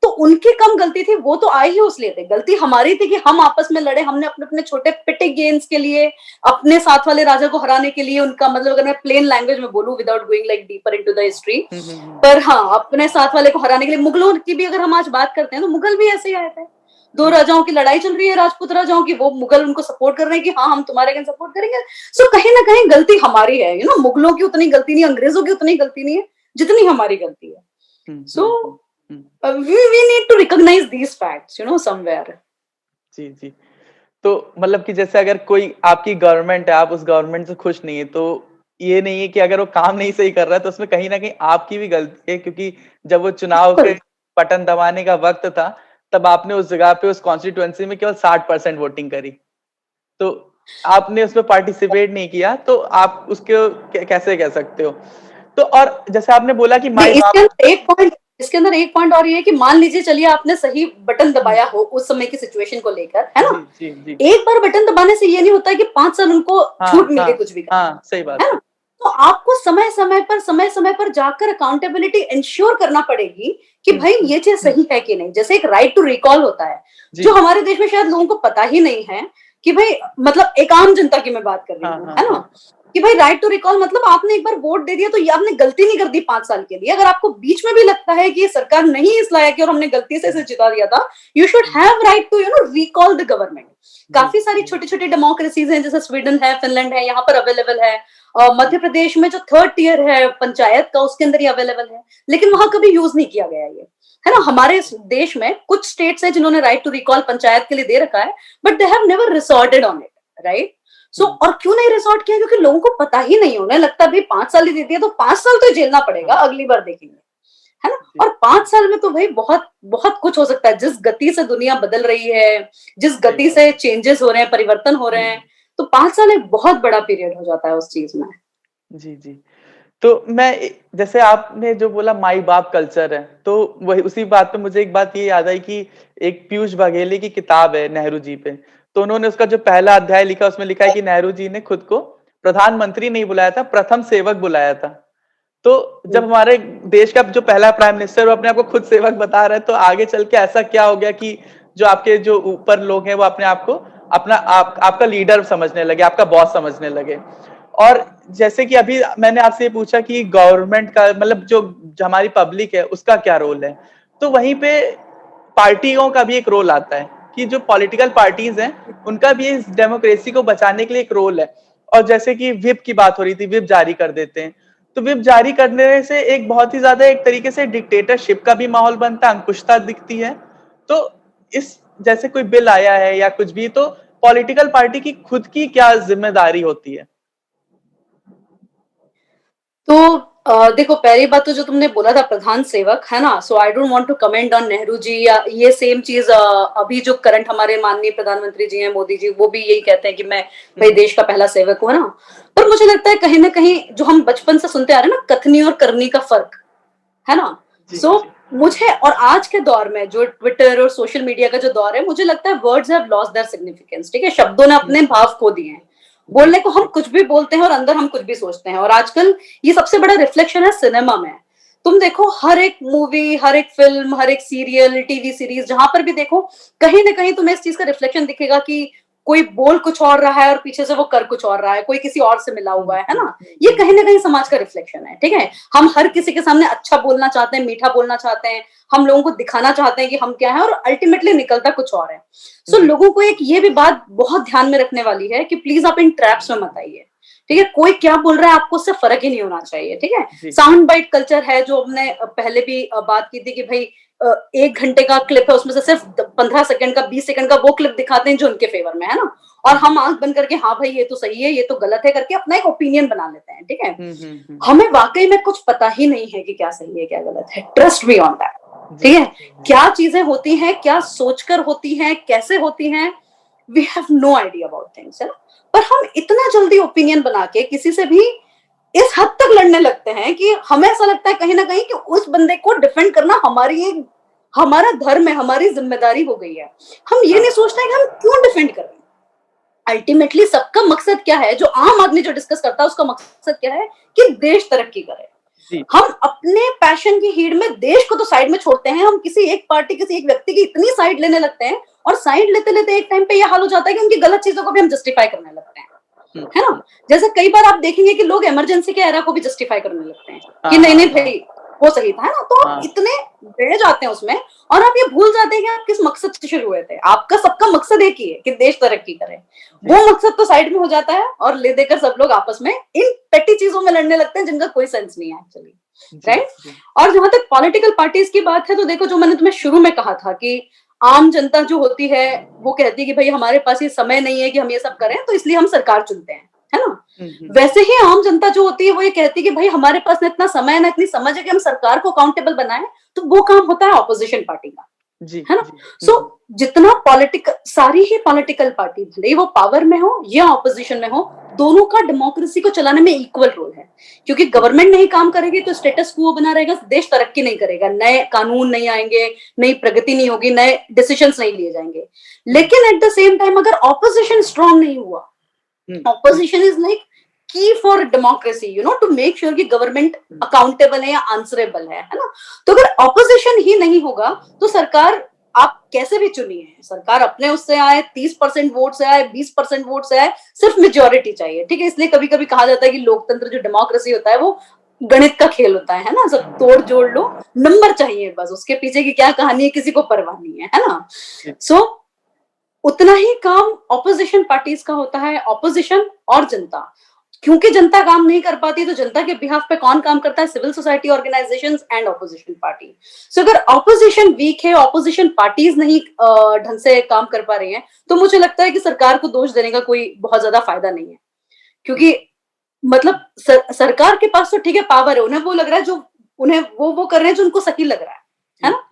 तो उनकी कम गलती थी, वो तो आए ही उसलिए थे। गलती हमारी थी कि हम आपस में लड़े, हमने अपने अपने छोटे पिटे गेम्स के लिए, अपने साथ वाले राजा को हराने के लिए, उनका मतलब अगर मैं प्लेन लैंग्वेज में बोलूं without going like deeper into the history, पर हाँ, अपने साथ वाले को हराने के लिए। मुगलों की भी अगर हम आज बात करते हैं तो मुगल भी ऐसे ही आए थे। दो राजाओं की लड़ाई चल रही है, राजपूत राजाओं की, वो मुगल उनको सपोर्ट कर रहे हैं कि हाँ हम तुम्हारे अगेंस्ट सपोर्ट करेंगे। सो कहीं ना कहीं गलती हमारी है, यू नो। मुगलों की उतनी गलती नहीं, अंग्रेजों की उतनी गलती नहीं है जितनी हमारी गलती है। सो we need to recognize these facts, you know, somewhere. जी जी। तो मतलब कि जैसे अगर कोई आपकी गवर्नमेंट है, आप उस गवर्नमेंट से खुश नहीं है, तो ये नहीं है कि अगर वो काम नहीं सही कर रहा है तो उसमें कहीं ना कहीं आपकी भी गलती है, क्योंकि जब वो चुनाव के बटन दबाने का वक्त था तब आपने उस जगह पे, उस कॉन्स्टिट्यूएंसी में केवल 60% वोटिंग करी, तो आपने उसमें पार्टिसिपेट नहीं किया, तो आप उसको कैसे कह सकते हो। तो और जैसे आपने बोला कि इसके अंदर एक पॉइंट और ये है कि मान लीजिए, चलिए आपने सही बटन दबाया हो उस समय की सिचुएशन को लेकर, है ना। जी। एक बार बटन दबाने से ये नहीं होता है कि 5 साल उनको छूट मिल गई कुछ भी, सही बात है ना। तो आपको समय समय पर जाकर अकाउंटेबिलिटी इंश्योर करना पड़ेगी कि भाई ये चीज सही है कि नहीं। जैसे एक राइट टू रिकॉल होता है, जो हमारे देश में शायद लोगों को पता ही नहीं है कि भाई, मतलब एक आम जनता की मैं बात कर रही हूँ, है ना, कि भाई राइट टू रिकॉल मतलब आपने एक बार वोट दे दिया तो ये आपने गलती नहीं कर दी 5 साल के लिए। अगर आपको बीच में भी लगता है कि ये सरकार नहीं इस लायक है और हमने गलती से इसे जिता दिया था, you should have right to, you know, recall the government. काफी सारी छोटी छोटी डेमोक्रेसीज हैं, जैसे स्वीडन है, फिनलैंड है, यहाँ पर अवेलेबल है। मध्य प्रदेश में जो 3rd टियर है पंचायत का, उसके अंदर ही अवेलेबल है, लेकिन वहां कभी यूज नहीं किया गया ये, है ना। हमारे देश में कुछ स्टेट्स हैं जिन्होंने राइट टू रिकॉल पंचायत के लिए दे रखा है, but they have never resorted on it, right. So और क्यों नहीं रिसॉर्ट किया? क्योंकि लोगों को पता ही नहीं, उन्हें लगता भाई 5 साल ही देती है तो 5 साल तो झेलना पड़ेगा, अगली बार देखेंगे, है ना। और 5 साल में तो भाई बहुत बहुत कुछ हो सकता है। जिस गति से दुनिया बदल रही है, जिस गति से चेंजेस हो रहे हैं, परिवर्तन हो रहे हैं, तो 5 साल एक बहुत बड़ा पीरियड हो जाता है उस चीज में। जी जी। तो मैं, जैसे आपने जो बोला माई बाप कल्चर है, तो वही उसी बात पे मुझे एक बात ये याद आई कि एक पीयूष बघेल की किताब है नेहरू जी पे, तो उन्होंने उसका जो पहला अध्याय लिखा उसमें लिखा है कि नेहरू जी ने खुद को प्रधानमंत्री नहीं बुलाया था, प्रथम सेवक बुलाया था। तो जब हमारे देश का जो पहला प्राइम मिनिस्टर वो अपने आप को खुद सेवक बता रहा है, तो आगे चल के ऐसा क्या हो गया कि जो आपके जो ऊपर लोग हैं वो अपने आप को आपका लीडर समझने लगे, आपका बॉस समझने लगे। और जैसे कि अभी मैंने आपसे ये पूछा कि गवर्नमेंट का मतलब जो हमारी पब्लिक है उसका क्या रोल है, तो वहीं पे पार्टियों का भी एक रोल आता है कि जो पॉलिटिकल पार्टीज हैं उनका भी इस डेमोक्रेसी को बचाने के लिए एक रोल है। और जैसे कि विप की बात हो रही थी, विप जारी कर देते हैं, तो विप जारी करने से एक बहुत ही ज्यादा एक तरीके से डिक्टेटरशिप का भी माहौल बनता है, अंकुशता दिखती है। तो इस जैसे कोई बिल आया है या कुछ भी, तो पॉलिटिकल पार्टी की खुद की क्या जिम्मेदारी होती है? तो देखो, पहली बात तो जो तुमने बोला था प्रधान सेवक, है ना, so I don't want to comment on Nehru ji या ये सेम चीज अभी जो करंट हमारे माननीय प्रधानमंत्री जी हैं, मोदी जी, वो भी यही कहते हैं कि मैं भाई देश का पहला सेवक हूं, है ना। पर मुझे लगता है कहीं ना कहीं जो हम बचपन से सुनते आ रहे हैं ना, कथनी और करनी का फर्क, है ना। सो मुझे, और आज के दौर में जो ट्विटर और सोशल मीडिया का जो दौर है, मुझे लगता है words have lost their significance. ठीक है, शब्दों ने अपने भाव खो दिए हैं। बोलने को हम कुछ भी बोलते हैं और अंदर हम कुछ भी सोचते हैं। और आजकल ये सबसे बड़ा रिफ्लेक्शन है सिनेमा में। तुम देखो, हर एक मूवी, हर एक फिल्म, हर एक सीरियल, टीवी सीरीज, जहां पर भी देखो, कहीं ना कहीं तुम्हें इस चीज का रिफ्लेक्शन दिखेगा कि कोई बोल कुछ और रहा है और पीछे से वो कर कुछ और रहा है, कोई किसी और से मिला हुआ है ना। ये कहीं ना कहीं समाज का रिफ्लेक्शन है। ठीक है, हम हर किसी के सामने अच्छा बोलना चाहते हैं, मीठा बोलना चाहते हैं, हम लोगों को दिखाना चाहते हैं कि हम क्या है, और अल्टीमेटली निकलता कुछ और है। सो लोगों को एक ये भी बात बहुत ध्यान में रखने वाली है कि प्लीज आप इन ट्रैप्स में मत आइए। ठीक है, कोई क्या बोल रहा है आपको उससे फर्क ही नहीं होना चाहिए। ठीक है, साउंड बाइट कल्चर है जो हमने पहले भी बात की थी कि भाई 1 घंटे का क्लिप है, उसमें से सिर्फ 15 सेकंड का, 20 सेकंड का वो क्लिप दिखाते हैं जो उनके फेवर में है ना, और हम आंख बंद करके हाँ भाई ये तो सही है, ये तो गलत है करके अपना एक ओपिनियन बना लेते हैं। ठीक है, हमें वाकई में कुछ पता ही नहीं है कि क्या सही है क्या गलत है। Trust me on that. ठीक है, क्या चीजें होती हैं, क्या सोचकर होती हैं, कैसे होती हैं, we have no idea about things, है ना। पर हम इतना जल्दी ओपिनियन बना के किसी से भी इस हद तक लड़ने लगते हैं कि हमें ऐसा लगता है कहीं ना कहीं कि उस बंदे को डिफेंड करना हमारा धर्म है, हमारी जिम्मेदारी हो गई है। हम ये नहीं सोचते कि हम क्यों डिफेंड कर रहे हैं। अल्टीमेटली सबका मकसद क्या है, जो आम आदमी जो डिस्कस करता है उसका मकसद क्या है कि देश तरक्की करे। हम अपने पैशन की हीट में देश को तो साइड में छोड़ते हैं, हम किसी एक पार्टी, किसी एक व्यक्ति की इतनी साइड लेने लगते हैं, और साइड लेते लेते एक टाइम पे यह हाल हो जाता है कि उनकी गलत चीजों को भी हम जस्टिफाई करने लगते हैं, है ना। जैसे कई बार आप देखेंगे कि लोग इमरजेंसी के एरा को भी जस्टिफाई करने लगते हैं कि नहीं नहीं भाई वो सही था, है ना। तो आप इतने बह जाते हैं उसमें, और आप ये भूल जाते हैं कि आप किस मकसद से शुरू हुए थे। आपका सबका मकसद एक ही है कि देश तरक्की करे। वो मकसद तो साइड में हो जाता है और ले देकर सब लोग आपस में इन पेटी चीजों में लड़ने लगते हैं जिनका कोई सेंस नहीं है एक्चुअली, राइट। और जहां तक पॉलिटिकल पार्टीज की बात है, तो देखो, जो मैंने तुम्हें शुरू में कहा था कि आम जनता जो होती है वो कहती है कि भाई हमारे पास ये समय नहीं है कि हम ये सब करें, तो इसलिए हम सरकार चुनते हैं, है ना। वैसे ही आम जनता जो होती है वो ये कहती है कि भाई हमारे पास ना इतना समय है ना इतनी समझ है कि हम सरकार को अकाउंटेबल बनाएं, तो वो काम होता है ऑपोजिशन पार्टी का, है ना। सो जितना सारी ही पॉलिटिकल पार्टी, भले ही वो पावर में हो या ऑपोजिशन में हो, दोनों का डेमोक्रेसी को चलाने में इक्वल रोल है। क्योंकि गवर्नमेंट नहीं काम करेगी तो स्टेटस क्वो बना रहेगा, देश तरक्की नहीं करेगा, नए कानून नहीं आएंगे, नई प्रगति नहीं होगी, नए डिसीजंस नहीं लिए जाएंगे। लेकिन एट द सेम टाइम अगर ऑपोजिशन स्ट्रांग नहीं हुआ, opposition is like key for democracy, you know, to make sure कि गवर्नमेंट अकाउंटेबल है या आंसरेबल है ना। तो अगर ऑपोजिशन ही नहीं होगा तो सरकार आप कैसे भी चुनिए, सरकार अपने उससे आए, 30% वोट से आए, 20% वोट से आए, सिर्फ मेजोरिटी चाहिए। ठीक है, इसलिए कभी कभी कहा जाता है कि लोकतंत्र जो डेमोक्रेसी होता है वो गणित का खेल होता है ना, सब तोड़ जोड़ लो, नंबर चाहिए बस, उसके पीछे की क्या कहानी है किसी को परवाह नहीं है ना। सो उतना ही काम ऑपोजिशन पार्टीज का होता है, ऑपोजिशन और जनता। क्योंकि जनता काम नहीं कर पाती तो जनता के बिहाफ पे कौन काम करता है, civil society organisations and opposition party. So अगर ऑपोजिशन वीक है, ऑपोजिशन पार्टीज नहीं ढंग से काम कर पा रही हैं, तो मुझे लगता है कि सरकार को दोष देने का कोई बहुत ज्यादा फायदा नहीं है। क्योंकि मतलब सरकार के पास तो ठीक है पावर है, उन्हें वो लग रहा है जो उन्हें वो कर रहे हैं जो उनको सही लग रहा है ना।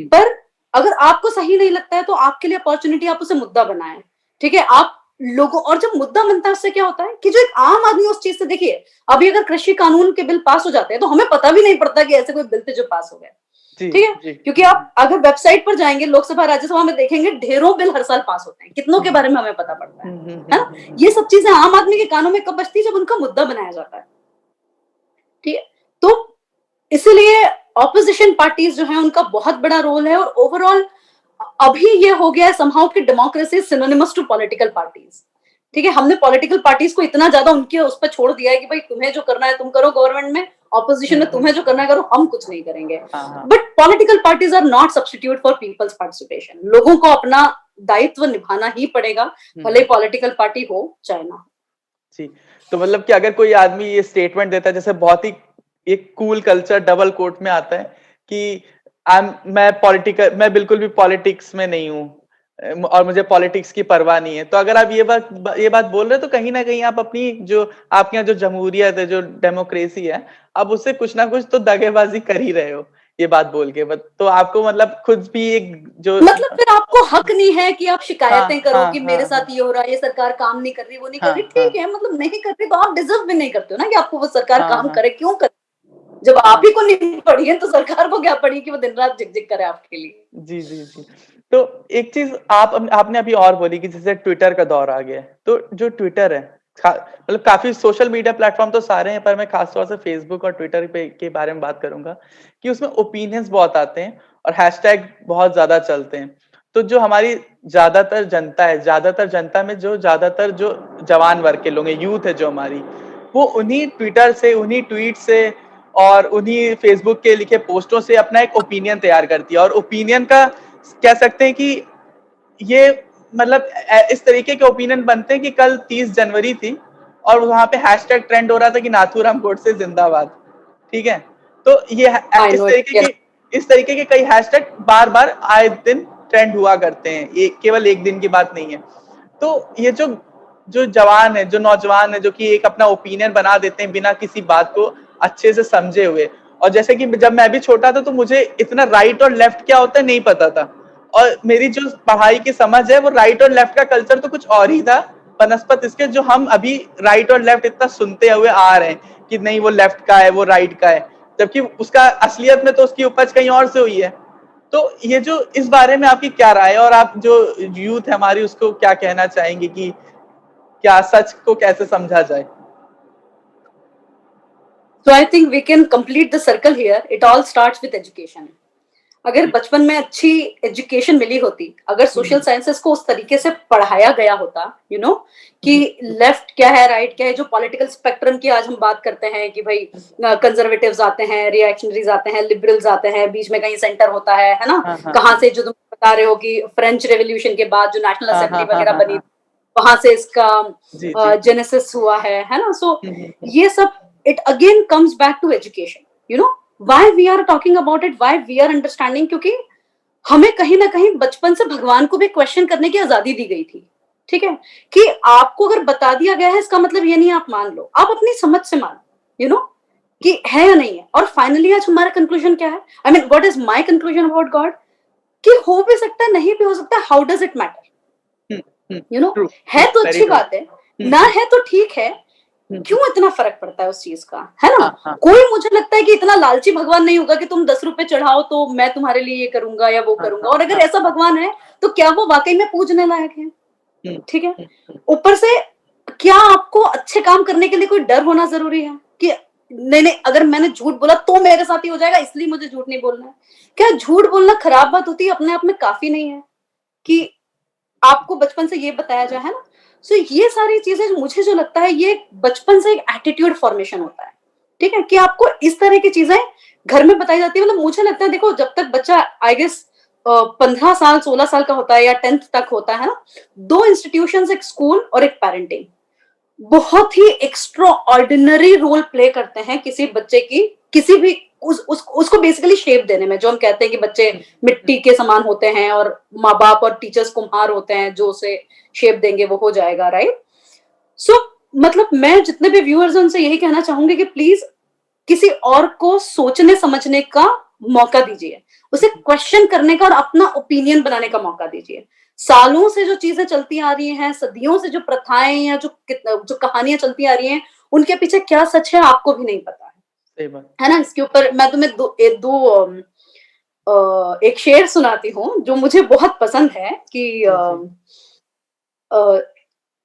पर अगर आपको सही नहीं लगता है तो आपके लिए अपॉर्चुनिटी आप उसे मुद्दा बनाएं। ठीक है, आप लोगों, और जब मुद्दा बनता है उससे क्या होता है कि जो एक आम आदमी उस चीज से, देखिए अभी अगर कृषि कानून के बिल पास हो जाते हैं तो हमें पता भी नहीं पड़ता कि ऐसे कोई बिल थे जो पास हो गए, ठीक है, क्योंकि आप अगर वेबसाइट पर जाएंगे लोकसभा राज्यसभा में देखेंगे ढेरों बिल हर साल पास होते हैं, कितनों के बारे में हमें पता पड़ता है ना। ये सब चीजें आम आदमी के कानों में कब बजती है, जब उनका मुद्दा बनाया जाता है, ठीक है। तो इसलिए ऑपोजिशन पार्टीज जो है उनका बहुत बड़ा रोल है, और ओवरऑल अभी ये हो गया है समहाउ कि democracy synonymous to political parties, ठीक है। हमने पॉलिटिकल पार्टीज को इतना ज्यादा उनके उस पर छोड़ दिया है कि भाई तुम्हें जो करना है तुम करो गवर्नमेंट में, ऑपोजिशन में तुम्हें जो करना है करो, हम कुछ नहीं करेंगे। But political parties are not substitute for people's participation. लोगों को अपना दायित्व निभाना ही पड़ेगा, भले पॉलिटिकल पार्टी हो चाहे ना हो। जी, तो मतलब कि अगर कोई आदमी ये स्टेटमेंट देता है, जैसे बहुत ही एक कूल कल्चर डबल कोट में आता है कि मैं बिल्कुल भी पॉलिटिक्स में नहीं हूँ और मुझे पॉलिटिक्स की परवाह नहीं है, तो अगर आप ये बात बोल रहे हो तो कहीं ना कहीं आप अपनी जो आपके यहाँ जो जमहूरियत है, जो डेमोक्रेसी है, आप उससे कुछ ना कुछ तो दगेबाजी कर ही रहे हो ये बात बोल के। तो आपको मतलब खुद भी एक जो मतलब फिर आपको हक नहीं है कि आप शिकायतें करो कि मेरे हाँ, साथ ये हो रहा है, ये सरकार काम नहीं कर रही, वो नहीं कर रही, हाँ, ठीक है, मतलब नहीं कर रही तो आप डिजर्व भी नहीं करते हो ना कि आपको वो सरकार हाँ, काम हाँ, करे, क्यों करे, जब आप ही को नहीं पड़ी है तो सरकार को क्या पड़ी कि वो दिन रात झिकझिक करे आपके लिए। जी जी जी। तो एक चीज आपने अभी और बोली कि जैसे ट्विटर का दौर आ गया है, तो जो ट्विटर है मतलब काफी सोशल मीडिया प्लेटफॉर्म तो सारे हैं, पर मैं खासतौर से फेसबुक और ट्विटर पे के बारे में बात करूंगा कि उसमें ओपिनियंस बहुत आते हैं और हैशटैग बहुत ज्यादा चलते हैं। तो जो हमारी ज्यादातर जनता में जो ज्यादातर जो जवान वर्ग के लोग हैं, यूथ है जो हमारी, वो उन्हीं ट्विटर से, उन्हीं ट्वीट से और उन्हीं फेसबुक के लिखे पोस्टों से अपना एक ओपिनियन तैयार करती है। और ओपिनियन का कह सकते हैं कि ये मतलब इस तरीके के ओपिनियन बनते हैं कि कल 30 जनवरी थी और वहां पे हैशटैग ट्रेंड हो रहा था कि नाथूराम गोडसे जिंदाबाद, ठीक है। तो ये आई नो इस तरीके के कई हैशटैग बार बार आए दिन ट्रेंड हुआ करते हैं, ये केवल एक दिन की बात नहीं है। तो ये जो जो जवान है, जो नौजवान है, जो कि एक अपना ओपिनियन बना देते हैं बिना किसी बात को अच्छे से समझे हुए। और जैसे कि जब मैं भी छोटा था तो मुझे इतना राइट और लेफ्ट क्या होता है नहीं पता था, और मेरी जो पढ़ाई की समझ है वो राइट और लेफ्ट का कल्चर तो कुछ और ही था बनस्पत इसके, जो हम अभी राइट और लेफ्ट इतना सुनते हुए आ रहे हैं कि नहीं वो लेफ्ट का है वो राइट का है, जबकि उसका असलियत में तो उसकी उपज कहीं और से हुई है। तो ये जो इस बारे में आपकी क्या राय है, और आप जो यूथ है हमारी उसको क्या कहना चाहेंगे कि क्या सच को कैसे समझा जाए? So I think we can complete the circle here. It all starts with education. अगर बचपन में अच्छी एजुकेशन मिली होती, अगर सोशल साइंसेस को उस तरीके से पढ़ाया गया होता, यू नो, कि लेफ्ट क्या है राइट क्या है, जो पॉलिटिकल स्पेक्ट्रम की आज हम बात करते हैं कि भाई कंजर्वेटिव्स आते हैं, रिएक्शनरीज आते हैं, लिबरल्स आते हैं, बीच में कहीं सेंटर होता है ना। कहाँ से जो तुम बता रहे हो कि फ्रेंच रेवोल्यूशन के बाद जो नेशनल असेंबली वगैरह बनी, वहां से इसका जेनेसिस हुआ है ना। सो ये सब it again comes back to education, you know, why we are talking about it, why we are understanding, क्योंकि हमें कहीं ना कहीं बचपन से भगवान को भी क्वेश्चन करने की आजादी दी गई थी, ठीक है, कि आपको अगर बता दिया गया है इसका मतलब ये नहीं आप मान लो, आप अपनी समझ से मान, यू नो, कि है या नहीं है। और फाइनली आज हमारा कंक्लूजन क्या है, I mean what is my conclusion about God, कि हो भी सकता है नहीं भी हो सकता, how does it matter, you know, है तो अच्छी बात है, ना है तो ठीक है, क्यों इतना फर्क पड़ता है उस चीज का, है ना। कोई मुझे लगता है कि इतना लालची भगवान नहीं होगा कि तुम 10 रुपए चढ़ाओ तो मैं तुम्हारे लिए ये करूंगा या वो करूंगा, और अगर ऐसा भगवान है तो क्या वो वाकई में पूजने लायक है, ठीक है। ऊपर से क्या आपको अच्छे काम करने के लिए कोई डर होना जरूरी है कि नहीं अगर मैंने झूठ बोला तो मेरे साथ ही हो जाएगा इसलिए मुझे झूठ नहीं बोलना है? क्या झूठ बोलना खराब बात होती है अपने आप में? काफी नहीं है कि आपको बचपन से ये बताया जाए, है ना। सो ये सारी चीजें मुझे जो लगता है ये बचपन से एक एटीट्यूड फॉर्मेशन होता है, ठीक है, कि आपको इस तरह की चीजें घर में बताई जाती है। मतलब मुझे लगता है देखो जब तक बच्चा आई गेस 15 साल 16 साल का होता है या 10th तक होता है ना, 2 इंस्टीट्यूशन, एक स्कूल और एक पेरेंटिंग, बहुत ही एक्स्ट्रा ऑर्डिनरी रोल प्ले करते हैं किसी बच्चे की किसी भी उसको बेसिकली शेप देने में। जो हम कहते हैं कि बच्चे मिट्टी के समान होते हैं और माँ बाप और टीचर्स कुम्हार होते हैं, जो उसे शेप देंगे वो हो जाएगा, राइट। सो मतलब मैं जितने भी व्यूअर्स हैं उनसे यही कहना चाहूंगी कि प्लीज किसी और को सोचने समझने का मौका दीजिए, उसे क्वेश्चन करने का और अपना ओपिनियन बनाने का मौका दीजिए। सालों से जो चीजें चलती आ रही हैं, सदियों से जो प्रथाएं या जो कहानियां चलती आ रही हैं, उनके पीछे क्या सच है आपको भी नहीं पता सही बात। है ना? इसके ऊपर मैं तुम्हें एक शेर सुनाती हूँ जो मुझे बहुत पसंद है कि जी, जी। अ,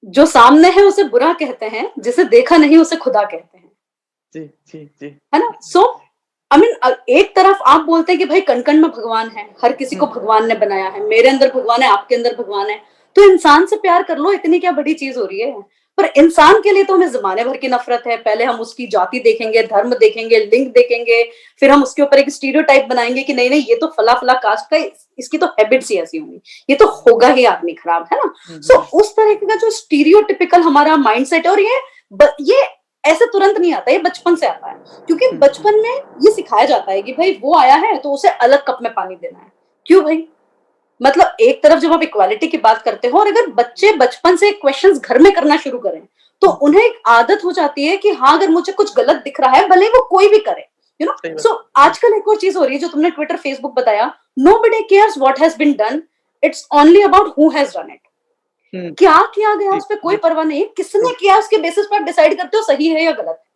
जो सामने है उसे बुरा कहते हैं, जिसे देखा नहीं उसे खुदा कहते हैं। जी, जी, जी। है ना? सो आई मीन एक तरफ आप बोलते हैं कि भाई कण-कण में भगवान है, हर किसी को हुँ, भगवान ने बनाया है, मेरे अंदर भगवान है, आपके अंदर भगवान है, तो इंसान से प्यार कर लो, इतनी क्या बड़ी चीज़ हो रही है? पर इंसान के लिए तो हमें ज़माने भर की नफ़रत है, पहले हम उसकी जाति देखेंगे, धर्म देखेंगे, लिंग देखेंगे, फिर हम उसके ऊपर एक स्टीरियोटाइप बनाएँगे कि नहीं-नहीं ये तो फला-फला कास्ट का है, इसकी तो हैबिट्स ही ऐसी होंगी, ये तो होगा ही आदमी खराब, है ना? हुँ, सो हुँ, उस तरीके का जो स्टीरियोटिपिकल हमारा माइंडसेट है और ये ऐसे तुरंत नहीं आता, ये बचपन से आता है। क्योंकि हुँ, हुँ। बचपन में ये सिखाया जाता है कि भाई वो आया है तो उसे अलग कप में पानी देना है। क्यों भाई? मतलब एक तरफ जब आप इक्वालिटी की बात करते हो और अगर बच्चे बचपन से क्वेश्चंस घर में करना शुरू करें, तो हुँ, उन्हें एक आदत हो जाती है कि हाँ, अगर मुझे कुछ गलत दिख रहा है, भले वो कोई भी करे, यू नो? सही बात। सो आजकल एक और चीज़ हो रही है जो तुमने ट्विटर, फेसबुक बताया, nobody cares what has been done, it's only about who has done it. हुँ, क्या किया गया जी, उस पे कोई जी, परवाह नहीं है, ट्रू। किसने किया उसके बेसिस पे आप डिसाइड करते हो सही है या गलत है।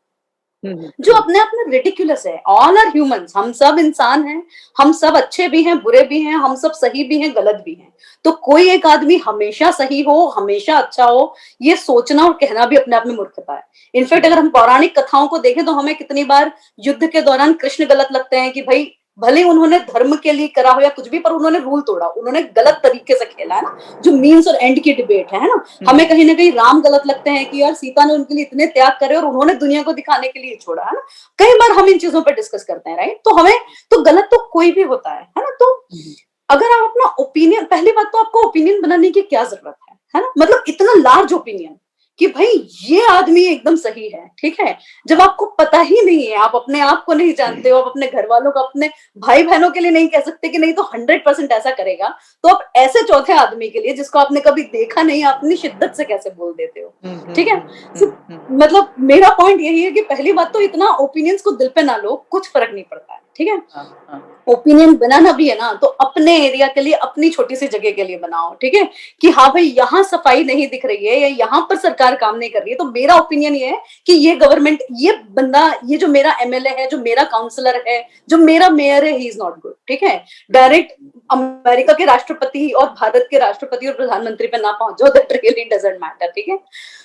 हुँ, हुँ, जो हुँ। अपने आप में रिडिकुलस है। ऑल आर ह्यूमंस, हम सब इंसान हैं, हम सब अच्छे भी हैं, बुरे भी हैं, हम सब सही भी हैं, गलत भी हैं। तो कोई एक आदमी हमेशा सही हो, हमेशा अच्छा हो, ये सोचना और कहना भी अपने आप में मूर्खता है। इनफैक्ट हुँ, अगर हम पौराणिक कथाओं को देखें तो हमें कितनी बार युद्ध के दौरान कृष्ण गलत लगते हैं कि भाई भले उन्होंने धर्म के लिए करा हो या कुछ भी, पर उन्होंने रूल तोड़ा, उन्होंने गलत तरीके से खेला, है ना? जो मीन्स और एंड की डिबेट है ना? हुँ, हमें हुँ, कहीं ना कहीं राम गलत लगते हैं कि यार सीता ने उनके लिए इतने त्याग करे और उन्होंने दुनिया को दिखाने के लिए छोड़ा, है ना? कई बार हम इन चीजों पर डिस्कस करते हैं, राइट? तो हमें तो गलत तो कोई भी होता है ना? तो हुँ, हुँ। अगर आप अपना ओपिनियन, पहली बात तो आपको ओपिनियन बनाने की क्या जरूरत है ना? मतलब इतना लार्ज ओपिनियन कि भाई ये आदमी एकदम सही है, ठीक है? जब हाँ। आपको पता ही नहीं है, आप अपने आप को नहीं जानते हो, आप अपने घर वालों को, अपने भाई बहनों के लिए नहीं कह सकते कि नहीं तो 100% ऐसा करेगा, तो आप ऐसे चौथे आदमी के लिए जिसको आपने कभी देखा नहीं, अपनी शिद्दत से कैसे बोल देते हो? हुँ, हुँ, ठीक है? हुँ, So, हुँ, हुँ। मतलब मेरा पॉइंट यही है कि पहली बात तो इतना ओपिनियंस को दिल पे ना लो, कुछ फर्क नहीं पड़ता है, ठीक है? हाँ, हाँ। ओपिनियन बनाना भी है ना तो अपने एरिया के लिए, अपनी छोटी सी जगह के लिए बनाओ, ठीक है? कि हाँ भाई यहाँ सफाई नहीं दिख रही है या यहाँ पर सरकार काम नहीं कर रही है, तो मेरा ओपिनियन ये है कि ये गवर्नमेंट, ये बंदा, ये जो मेरा एमएलए है, जो मेरा काउंसलर है, जो मेरा मेयर है, ही इज नॉट गुड, ठीक है? डायरेक्ट अमेरिका के राष्ट्रपति और भारत के राष्ट्रपति और प्रधानमंत्री पे ना पहुंच जाओ, दैट रियली डजंट मैटर, ठीक है?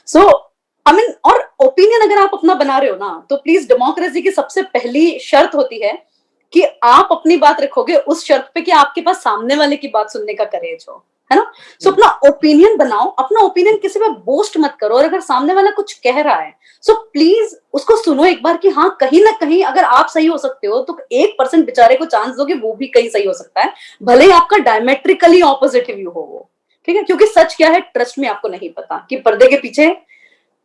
सो आई मीन, और ओपिनियन अगर आप अपना बना रहे हो ना, तो प्लीज, डेमोक्रेसी की सबसे पहली शर्त होती है कि आप अपनी बात रखोगे उस शर्त पे कि आपके पास सामने वाले की बात सुनने का करेज हो, है ना? सो हुँ, अपना ओपिनियन बनाओ, अपना ओपिनियन किसी पे बोस्ट मत करो, और अगर सामने वाला कुछ कह रहा है, सो प्लीज उसको सुनो एक बार कि हाँ, कहीं ना कहीं अगर आप सही हो सकते हो तो 1% बेचारे को चांस दो कि वो भी कहीं सही हो सकता है, भले ही आपका डायमेट्रिकली ऑपोजिट व्यू हो वो, ठीक है? क्योंकि सच क्या है, ट्रस्ट में आपको नहीं पता कि पर्दे के पीछे,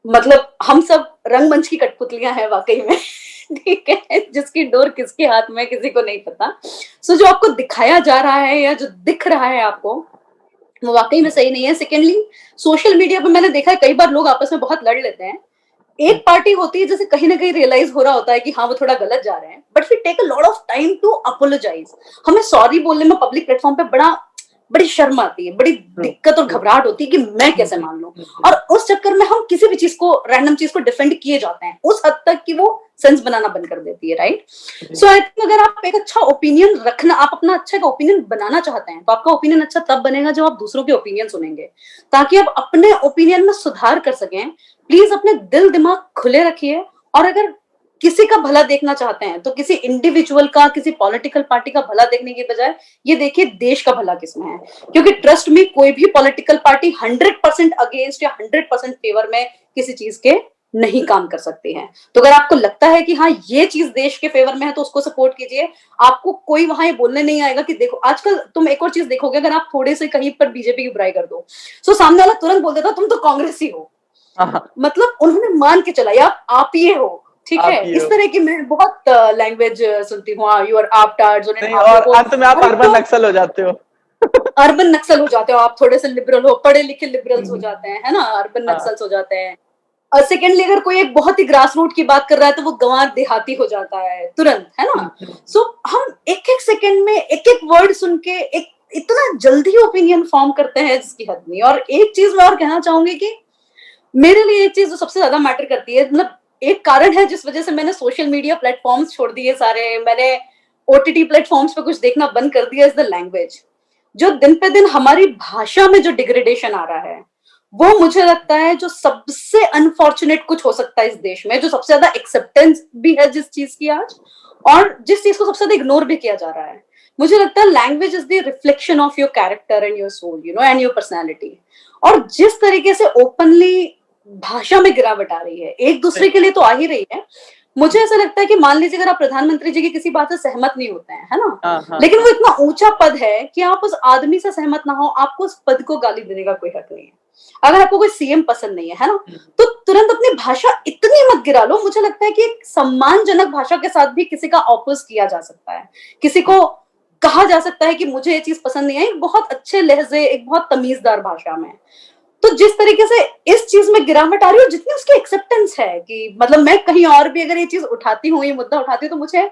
मतलब हम सब रंगमंच की कठपुतलियां हैं वाकई में। ठीक है, जिसकी डोर किसके हाथ में किसी को नहीं पता। सो जो आपको दिखाया जा रहा है या जो दिख रहा है आपको, वो वाकई में सही नहीं है। सेकेंडली, सोशल मीडिया पे मैंने देखा है कई बार लोग आपस में बहुत लड़ लेते हैं। हुँ। एक पार्टी होती है जैसे कहीं ना कहीं रियलाइज हो रहा होता है कि हाँ वो थोड़ा गलत जा रहे हैं, बट फिर take a lot of time to apologize. हमें सॉरी बोलने में पब्लिक प्लेटफॉर्म पे बड़ी शर्म आती है, बड़ी ट्रू, दिक्कत और ट्रू। घबराहट होती है कि मैं हुँ, कैसे हुँ, मान लूं। हुँ, और हुँ। उस चक्कर में हम किसी भी चीज को, रैंडम चीज को डिफेंड किए जाते हैं उस हद तक कि वो सेंस बनाना बंद कर देती है, right? Ji. So I think अगर आप एक अच्छा ओपिनियन रखना, आप अपना अच्छा ओपिनियन बनाना चाहते हैं, तो आपका ओपिनियन अच्छा तब बनेगा जब आप दूसरों के ओपिनियन सुनेंगे, ताकि आप अपने ओपिनियन में सुधार कर सकें। प्लीज अपने दिल दिमाग खुले रखिए, और अगर किसी का भला देखना चाहते हैं तो किसी इंडिविजुअल का, किसी पॉलिटिकल पार्टी का भला देखने की बजाय ये देखिए देश का भला किसमें है। क्योंकि ट्रस्ट में, कोई भी पॉलिटिकल पार्टी 100% अगेंस्ट या 100% फेवर में किसी चीज के नहीं काम कर सकती है। तो अगर आपको लगता है कि हाँ ये चीज देश के फेवर में है तो उसको सपोर्ट कीजिए। आपको कोई वहां ये बोलने नहीं आएगा कि देखो, आजकल तुम एक और चीज देखोगे, अगर आप थोड़े से कहीं पर बीजेपी की बुराई कर दो, तो सामने वाला तुरंत बोल देता तुम तो कांग्रेसी हो। हाँ, हाँ। मतलब उन्होंने मान के चला या आप ये हो, ठीक है? आप ही इस हो। तरह की मैं बहुत लैंग्वेज सुनती हूँ, यू आर आप टार्ड्स और नहीं, आप और लोग को। अंत में आप अरे अर्बन तो नक्सल हो जाते हो। अर्बन नक्सल हो जाते हो आप, थोड़े से लिबरल हो, पढ़े लिखे लिबरल्स हो हुँ, जाते हैं, है ना? अर्बन हाँ। नक्सल्स हो जाते हैं। और सेकेंडली, अगर कोई एक बहुत ही ग्रास रूट की बात कर रहा है तो वो गंवार देहाती हो जाता है तुरंत, है हुँ, ना? हुँ। सो हम एक एक सेकंड में एक एक वर्ड सुन के, एक इतना जल्दी ओपिनियन फॉर्म करते हैं जिसकी हद नहीं। और एक चीज मैं और कहना चाहूंगी कि मेरे लिए एक चीज जो सबसे ज्यादा मैटर करती है, मतलब एक कारण है जिस वजह से मैंने सोशल मीडिया प्लेटफॉर्म्स छोड़ दिए सारे, मैंने ओटीटी प्लेटफॉर्म्स पे कुछ देखना बंद कर दिया, इज द लैंग्वेज। जो दिन पे दिन हमारी भाषा में जो डिग्रेडेशन आ रहा है, वो मुझे लगता है जो सबसे अनफॉर्चुनेट कुछ हो सकता है इस देश में, जो सबसे ज्यादा एक्सेप्टेंस भी है जिस चीज की आज, और जिस चीज को सबसे ज्यादा इग्नोर भी किया जा रहा है। मुझे लगता है language is the reflection of your character and your soul, you know, and your personality. और जिस तरीके से ओपनली भाषा में गिरावट आ रही है, एक दूसरे के लिए तो आ ही रही है। मुझे ऐसा लगता है कि मान लीजिए अगर आप प्रधानमंत्री जी की किसी बात से सहमत नहीं होते हैं, है ना, हाँ हाँ लेकिन वो इतना ऊंचा पद है कि आप उस आदमी से सहमत ना हो, आपको उस पद को गाली देने का कोई हक नहीं है। अगर आपको कोई सीएम पसंद नहीं है ना, तो तुरंत अपनी भाषा इतनी मत गिरा लो। मुझे लगता है कि एक सम्मानजनक भाषा के साथ भी किसी का ऑपोज किया जा सकता है, किसी को कहा जा सकता है कि मुझे ये चीज पसंद नहीं है, एक बहुत अच्छे लहजे, एक बहुत तमीजदार भाषा में। तो जिस तरीके से इस चीज में गिरावट आ रही है, जितनी उसकी एक्सेप्टेंस है कि मतलब मैं कहीं और भी अगर ये चीज उठाती हूँ, ये मुद्दा उठाती हूँ, तो मुझे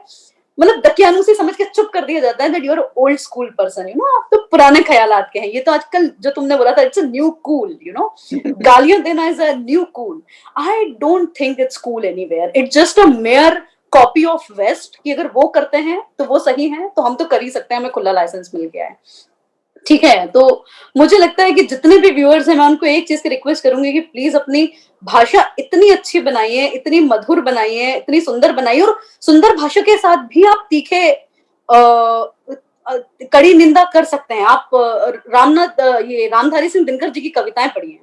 मतलब दकियानूसी समझ के चुप कर दिया जाता है that you are old school person, you know, आप तो पुराने ख्यालात के हैं। ये तो आजकल जो तुमने बोला था, it's a new cool, you know, गालियां देना is a new cool. I don't think it's cool anywhere, it's just a mere copy of west, कि अगर वो करते हैं तो वो सही है, तो हम तो कर ही सकते हैं, हमें खुला लाइसेंस मिल गया है। ठीक है, तो मुझे लगता है कि जितने भी व्यूअर्स हैं, मैं उनको एक चीज की रिक्वेस्ट करूंगी कि प्लीज अपनी भाषा इतनी अच्छी बनाइए, इतनी मधुर बनाइए, इतनी सुंदर बनाइए, और सुंदर भाषा के साथ भी आप तीखे कड़ी निंदा कर सकते हैं। आप ये रामधारी सिंह दिनकर जी की कविताएं पढ़िए,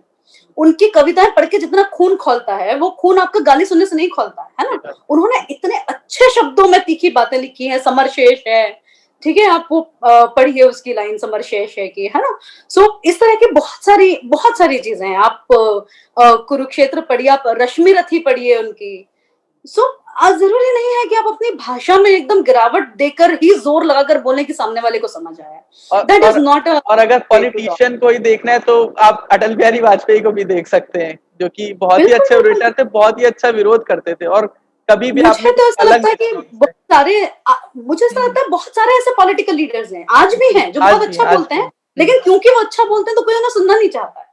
उनकी कविताएं पढ़ के जितना खून खौलता है, वो खून आपका गाली सुनने से नहीं खौलता है ना। उन्होंने इतने अच्छे शब्दों में तीखी बातें लिखी हैं। समर शेष है, ठीक है, आप वो पढ़िए उसकी लाइन, समर शेष है की, है ना। सो इस तरह की बहुत सारी चीजें हैं। आप कुरुक्षेत्र पढ़िए, आप रश्मि रथी पढ़िए उनकी। सो जरूरी नहीं है कि आप अपनी भाषा में एकदम गिरावट देकर ही जोर लगाकर बोलें कि सामने वाले को समझ आए। दैट इज नॉट अ और अगर पॉलिटिशियन को ही देखना है तो आप अटल बिहारी वाजपेयी को भी देख सकते हैं, जो कि बहुत ही बिल्कुल अच्छे बिल्कुल। ऑडिटर थे, बहुत ही अच्छा विरोध करते थे, और कभी भी आपने मुझे तो कुछ ऐसा अलग लगता है नहीं कि सुना उनसे। बहुत सारे मुझे ऐसा लगता है बहुत सारे ऐसे पॉलिटिकल लीडर्स हैं, आज भी हैं, जो बहुत अच्छा आज बोलते भी हैं, लेकिन क्योंकि वो अच्छा बोलते हैं तो कोई उन्हें सुनना नहीं चाहता है,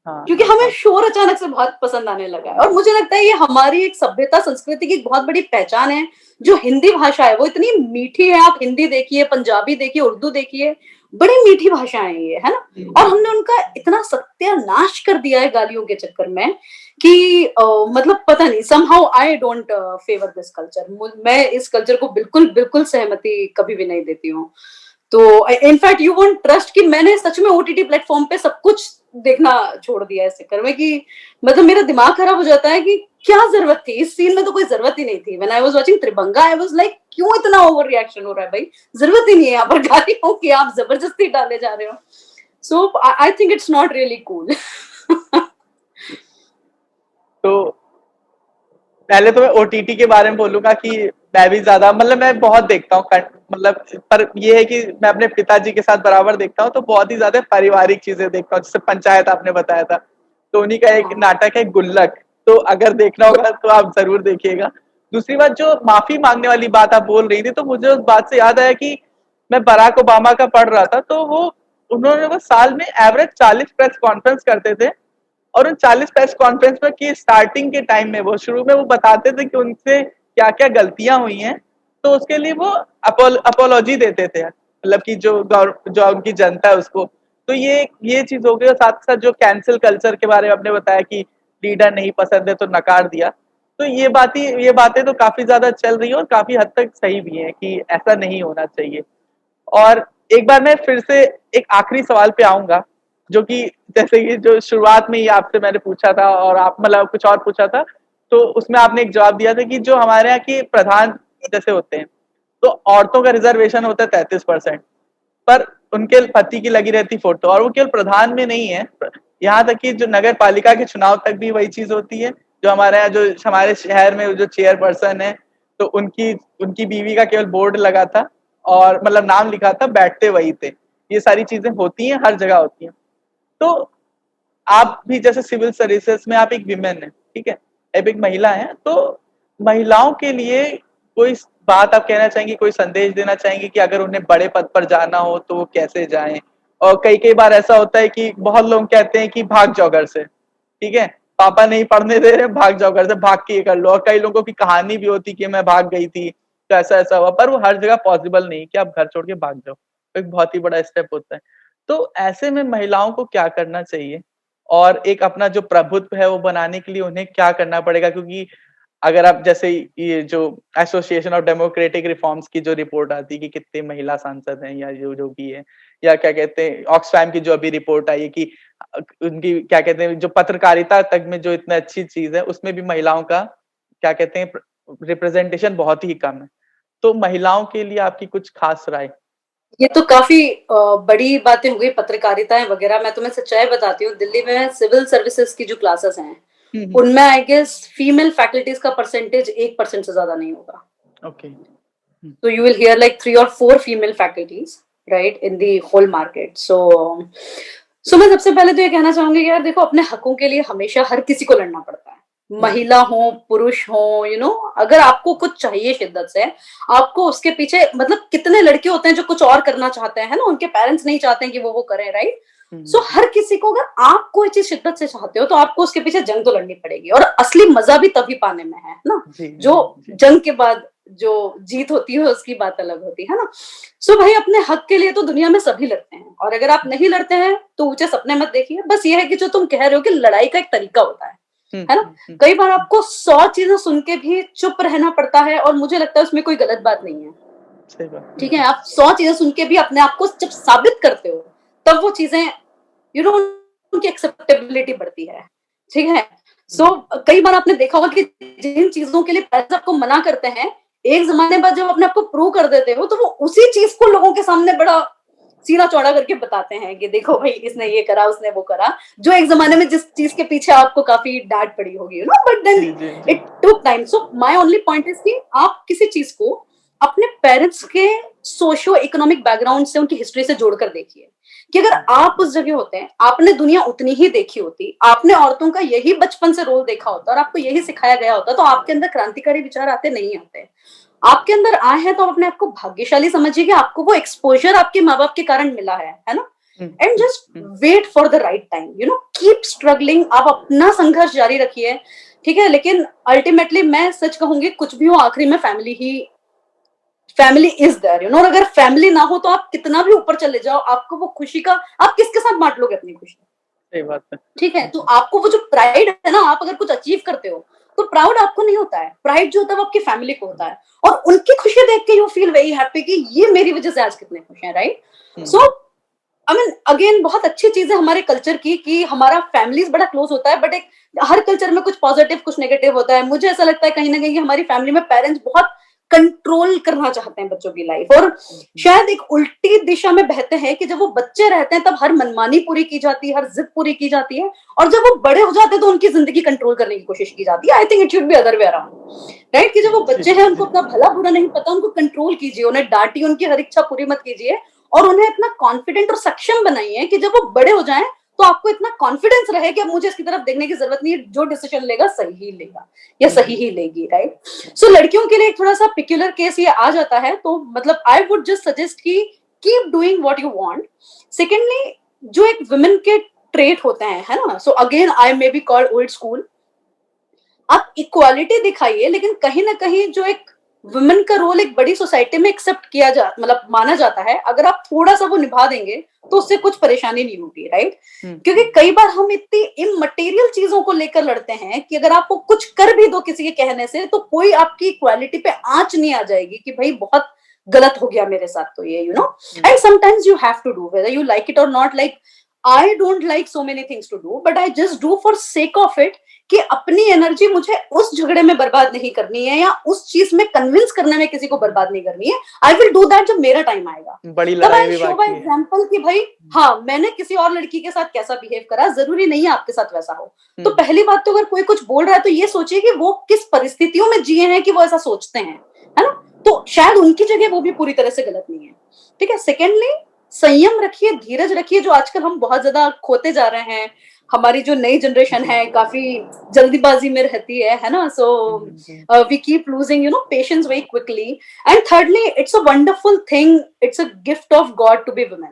हाँ क्योंकि हाँ हमें हाँ शोर अचानक से बहुत पसंद आने लगा है। और मुझे लगता है ये हमारी एक सभ्यता संस्कृति की एक बहुत बड़ी पहचान है। जो हिंदी भाषा है वो इतनी मीठी है, आप हिंदी देखिए, पंजाबी देखिए, उर्दू देखिए, बड़ी मीठी भाषाएं ये, है ना। और हमने उनका इतना सत्यानाश कर दिया है गालियों के चक्कर में कि मतलब पता नहीं, somehow I don't favour this culture. मैं इस कल्चर को बिल्कुल बिल्कुल सहमति कभी भी नहीं देती हूँ। तो इनफैक्ट यू वोंट ट्रस्ट कि मैंने सच में ओटीटी प्लेटफॉर्म पे सब कुछ देखना छोड़ दिया है इस चक्कर में, कि मतलब मेरा दिमाग खराब हो जाता है कि क्या जरूरत थी इस सीन में, तो कोई जरूरत ही नहीं थी। When I was watching Tribhanga, I was like क्यों इतना ओवर रिएक्शन हो रहा है भाई, जरूरत ही नहीं है यहाँ पर गालियों की, आप जबरदस्ती डाले जा रहे हो। So I think it's not really cool. तो पहले तो मैं ओटीटी के बारे में बोलूंगा कि मैं भी ज्यादा, मतलब मैं बहुत देखता हूँ, मतलब पर ये है कि मैं अपने पिताजी के साथ बराबर देखता हूँ, तो बहुत ही ज्यादा पारिवारिक चीजें देखता हूँ, जैसे पंचायत आपने बताया था, तो उन्हीं का एक हाँ नाटक है गुल्लक, तो अगर देखना होगा तो आप जरूर देखिएगा। दूसरी बात, जो माफी मांगने वाली बात आप बोल रही थी, तो मुझे उस बात से याद आया कि मैं बराक ओबामा का पढ़ रहा था, तो वो साल में एवरेज 40 प्रेस कॉन्फ्रेंस करते थे, और उन 40 प्रेस कॉन्फ्रेंस में की स्टार्टिंग के टाइम में वो शुरू में वो बताते थे कि उनसे क्या क्या गलतियां हुई हैं, तो उसके लिए वो अपोलॉजी देते थे, मतलब कि जो उनकी जनता है उसको। तो ये चीज हो गई, और साथ साथ जो कैंसिल कल्चर के बारे में आपने बताया कि लीडर नहीं पसंद है तो नकार दिया, तो ये बातें तो काफी ज्यादा चल रही है, और काफी हद तक सही भी है कि ऐसा नहीं होना चाहिए। और एक बार मैं फिर से एक आखिरी सवाल पे आऊंगा, जो कि जैसे कि जो शुरुआत में ही आपसे मैंने पूछा था, और आप मतलब कुछ और पूछा था, तो उसमें आपने एक जवाब दिया था कि जो हमारे यहाँ के प्रधान जैसे होते हैं, तो औरतों का रिजर्वेशन होता है 33%, पर उनके पति की लगी रहती फोटो, और वो केवल प्रधान में नहीं है, यहाँ तक कि जो नगर पालिका के चुनाव तक भी वही चीज होती है। जो हमारे यहाँ, जो हमारे शहर में जो चेयरपर्सन है, तो उनकी उनकी बीवी का केवल बोर्ड लगा था, और मतलब नाम लिखा था, बैठते वही थे। ये सारी चीजें होती हैं, हर जगह होती हैं। तो आप भी जैसे सिविल सर्विसेज में आप एक विमेन है, ठीक है, अब एक महिला है, तो महिलाओं के लिए कोई बात आप कहना चाहेंगे, कोई संदेश देना चाहेंगे कि अगर उन्हें बड़े पद पर जाना हो तो वो कैसे जाएं, और कई कई बार ऐसा होता है कि बहुत लोग कहते हैं कि भाग जाओ घर से, ठीक है, पापा नहीं पढ़ने दे रहे, भाग जाओ घर से, भाग के ये कर लो। और कई लोगों की कहानी भी होती कि मैं भाग गई थी तो ऐसा ऐसा हुआ, पर वो हर जगह पॉसिबल नहीं कि आप घर छोड़ के भाग जाओ, एक बहुत ही बड़ा स्टेप होता है। तो ऐसे में महिलाओं को क्या करना चाहिए और एक अपना जो प्रभुत्व है वो बनाने के लिए उन्हें क्या करना पड़ेगा? क्योंकि अगर आप जैसे ये जो एसोसिएशन ऑफ डेमोक्रेटिक रिफॉर्म्स की जो रिपोर्ट आती है कि कितने महिला सांसद हैं या जो जो भी है, या क्या कहते हैं ऑक्सफैम की जो अभी रिपोर्ट आई है कि उनकी क्या कहते हैं जो पत्रकारिता तक में जो इतना अच्छी चीज है उसमें भी महिलाओं का क्या कहते हैं रिप्रेजेंटेशन बहुत ही कम है। तो महिलाओं के लिए आपकी कुछ खास राय? ये तो काफी बड़ी बातें हो गई, पत्रकारिताएं वगैरह। मैं तुम्हें सच्चाई बताती हूँ, दिल्ली में सिविल सर्विसेज की जो क्लासेस हैं उनमें आई गेस फीमेल फैकल्टीज का परसेंटेज 1% से ज्यादा नहीं होगा। Okay. So you will hear like 3 or 4 female faculties, right, in the whole market. So मैं सबसे पहले तो ये कहना चाहूंगी कि यार देखो, अपने हकों के लिए हमेशा हर किसी को लड़ना पड़ता है, महिला हो पुरुष हो, अगर आपको कुछ चाहिए शिद्दत से, आपको उसके पीछे, मतलब कितने लड़के होते हैं जो कुछ और करना चाहते हैं ना, उनके पेरेंट्स नहीं चाहते हैं कि वो करें, राइट। सो हर किसी को, अगर आप कोई चीज शिद्दत से चाहते हो तो आपको उसके पीछे जंग तो लड़नी पड़ेगी, और असली मजा भी तभी पाने में है ना। जो जंग के बाद जो जीत होती है उसकी बात अलग होती है ना। सो भाई, अपने हक के लिए तो दुनिया में सभी लड़ते हैं, और अगर आप नहीं लड़ते हैं तो ऊंचे सपने मत देखिए। बस ये है कि जो तुम कह रहे हो कि लड़ाई का एक तरीका होता है ना। कई बार आपको 100 चीजें सुन के भी चुप रहना पड़ता है, और मुझे लगता है उसमें कोई गलत बात नहीं है, ठीक है। आप 100 चीजें सुन के भी अपने आप को जब साबित करते हो तब वो चीजें उनकी एक्सेप्टेबिलिटी बढ़ती है, ठीक है। सो कई बार आपने देखा होगा कि जिन चीजों के लिए पेरेंट्स आपको मना करते हैं, एक जमाने बाद जब अपने आपको प्रूव कर देते हो तो वो उसी चीज को लोगों के सामने बड़ा सीना चौड़ा करके बताते हैं कि देखो भाई, इसने ये करा, उसने वो करा, जो एक जमाने में जिस चीज के पीछे आपको काफी डांट पड़ी होगी, but then it took time. So my only point is कि आप किसी चीज को अपने पेरेंट्स के सोशियो इकोनॉमिक बैकग्राउंड से, उनकी हिस्ट्री से जोड़कर देखिए कि अगर आप उस जगह होते हैं, आपने दुनिया उतनी ही देखी होती, आपने औरतों का यही बचपन से रोल देखा होता और आपको यही सिखाया गया होता, तो आपके अंदर क्रांतिकारी विचार आते नहीं आते। आपके अंदर आए हैं तो अपने आप को भाग्यशाली समझिए कि आपको वो एक्सपोजर आपके माँ बाप के कारण मिला है ना। And just wait for the right time, keep struggling. आप अपना संघर्ष जारी रखिए, ठीक है। लेकिन अल्टीमेटली मैं सच कहूंगी, कुछ भी हो, आखिरी में फैमिली इज देयर, और अगर फैमिली ना हो तो आप कितना भी ऊपर चले जाओ, आपको वो खुशी का, आप किसके साथ बांट लोगे अपनी खुशी? सही बात है, ठीक है। तो आपको वो जो प्राइड है ना, आप अगर कुछ अचीव करते हो तो प्राउड आपको नहीं होता है, प्राइड जो होता है वो आपकी फैमिली को होता है, और उनकी खुशी देख के यू फील वेरी हैप्पी कि ये मेरी वजह से आज कितने खुश हैं, right. So I mean again, बहुत अच्छी चीज है हमारे कल्चर की कि हमारा फैमिलीज बड़ा क्लोज होता है, बट एक हर कल्चर में कुछ पॉजिटिव कुछ नेगेटिव होता है। मुझे ऐसा लगता है कहीं ना कहीं हमारी फैमिली में पेरेंट्स बहुत कंट्रोल करना चाहते हैं बच्चों की लाइफ, और शायद एक उल्टी दिशा में बहते हैं कि जब वो बच्चे रहते हैं तब हर मनमानी पूरी की जाती है, हर जिद पूरी की जाती है, और जब वो बड़े हो जाते हैं तो उनकी जिंदगी कंट्रोल करने की कोशिश की जाती है। I think it should be other way around, right, कि जब वो बच्चे हैं उनको अपना भला बुरा नहीं पता, उनको कंट्रोल कीजिए, उन्हें डांटिए, उनकी हर इच्छा पूरी मत कीजिए, और उन्हें इतना कॉन्फिडेंट और सक्षम बनाइए कि जब वो बड़े हो जाएं तो आपको इतना कॉन्फिडेंस रहे कि अब मुझे इसकी तरफ देखने की जरूरत नहीं है, जो डिसीजन लेगा सही ही लेगा या सही ही लेगी, राइट। सो लड़कियों के लिए एक थोड़ा सा पिक्युलर केस ये आ जाता है, तो मतलब आई वुड जस्ट सजेस्ट कि keep doing what you want. Secondly, जो एक वुमेन के ट्रेट होते हैं, है ना, so again I may be called old school, आप इक्वालिटी दिखाइए, लेकिन कहीं ना कहीं जो एक वुमेन का रोल एक बड़ी सोसाइटी में एक्सेप्ट किया जा, मतलब माना जाता है, अगर आप थोड़ा सा वो निभा देंगे तो उससे कुछ परेशानी नहीं होगी, राइट। क्योंकि कई बार हम इतनी इमटेरियल चीजों को लेकर लड़ते हैं कि अगर आपको कुछ कर भी दो किसी के कहने से, तो कोई आपकी इक्वालिटी पे आंच नहीं आ जाएगी कि भाई बहुत गलत हो गया मेरे साथ, तो ये and sometimes you have to do whether you like it और not. Like I don't like so many things to do, but I just do for sake of it कि अपनी एनर्जी मुझे उस झगड़े में बर्बाद नहीं करनी है, या उस चीज में कन्विंस करने में किसी को बर्बाद नहीं करनी है। आई विल डू दैट जब मेरा टाइम आएगा, बड़ी तब लड़ाई आई भी शो बाय एग्जांपल कि भाई हाँ, मैंने किसी और लड़की के साथ कैसा बिहेव करा, जरूरी नहीं है आपके साथ वैसा हो। तो पहली बात तो, अगर कोई कुछ बोल रहा है तो ये सोचिए कि वो किस परिस्थितियों में जिए हैं कि वो ऐसा सोचते हैं, है ना। तो शायद उनकी जगह वो भी पूरी तरह से गलत नहीं है, ठीक है। सेकेंडली, संयम रखिए, धीरज रखिए, जो आजकल हम बहुत ज्यादा खोते जा रहे हैं। हमारी जो नई जनरेशन है काफी जल्दीबाजी में रहती है ना। So we keep losing patience very quickly. And thirdly, it's a wonderful thing, it's a gift of God to be women.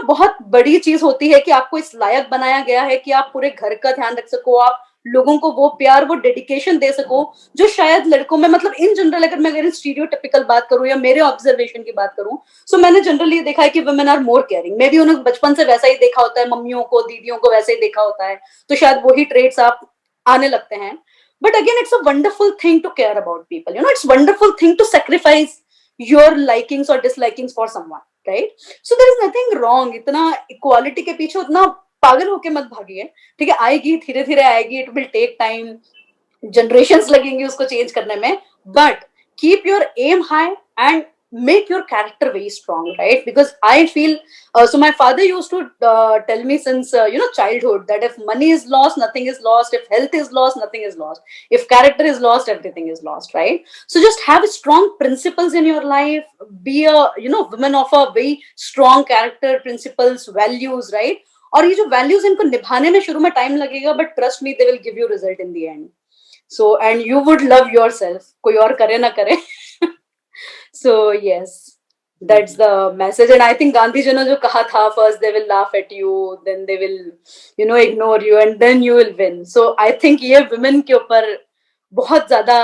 बहुत बड़ी चीज होती है कि आपको इस लायक बनाया गया है कि आप पूरे घर का ध्यान रख सको, आप लोगों को वो प्यार, वो डेडिकेशन दे सको जो शायद लड़कों में, मतलब इन जनरल अगर स्टीरियोटिपिकल बात करूं या मेरे ऑब्जर्वेशन की बात करूं, सो मैंने जनरली देखा है कि women are more caring. Maybe उन्होंने बचपन से वैसा ही देखा होता है, मम्मियों को, दीदियों को वैसे ही देखा होता है, तो शायद वही ट्रेट्स आप आने लगते हैं। But again, it's a wonderful thing to care about people. It's a wonderful thing to sacrifice your likings or dislikings for someone, right? So there is nothing wrong. इतना equality के पीछे उतना पागल होके मत भागिए, ठीक है? आएगी, धीरे धीरे आएगी, it will take time, generations लगेंगी उसको चेंज करने में, but keep your aim high and make your character very strong, right? Because I feel so my father used to tell me since childhood that if money is lost, nothing is lost. If health is lost, nothing is lost. If character is lost, everything is lost, right? So just have strong principles in your life, be a woman of a very strong character, principles, values, right? और ये जो values इनको निभाने में शुरू में time लगेगा, but trust me, they will give you result in the end. So, and you would love yourself, कोई और करे ना करे. So yes, that's the message. And I think Gandhi ji ने जो कहा था, first they will laugh at you, then they will ignore you, and then you will win. So I think ये women के ऊपर बहुत ज्यादा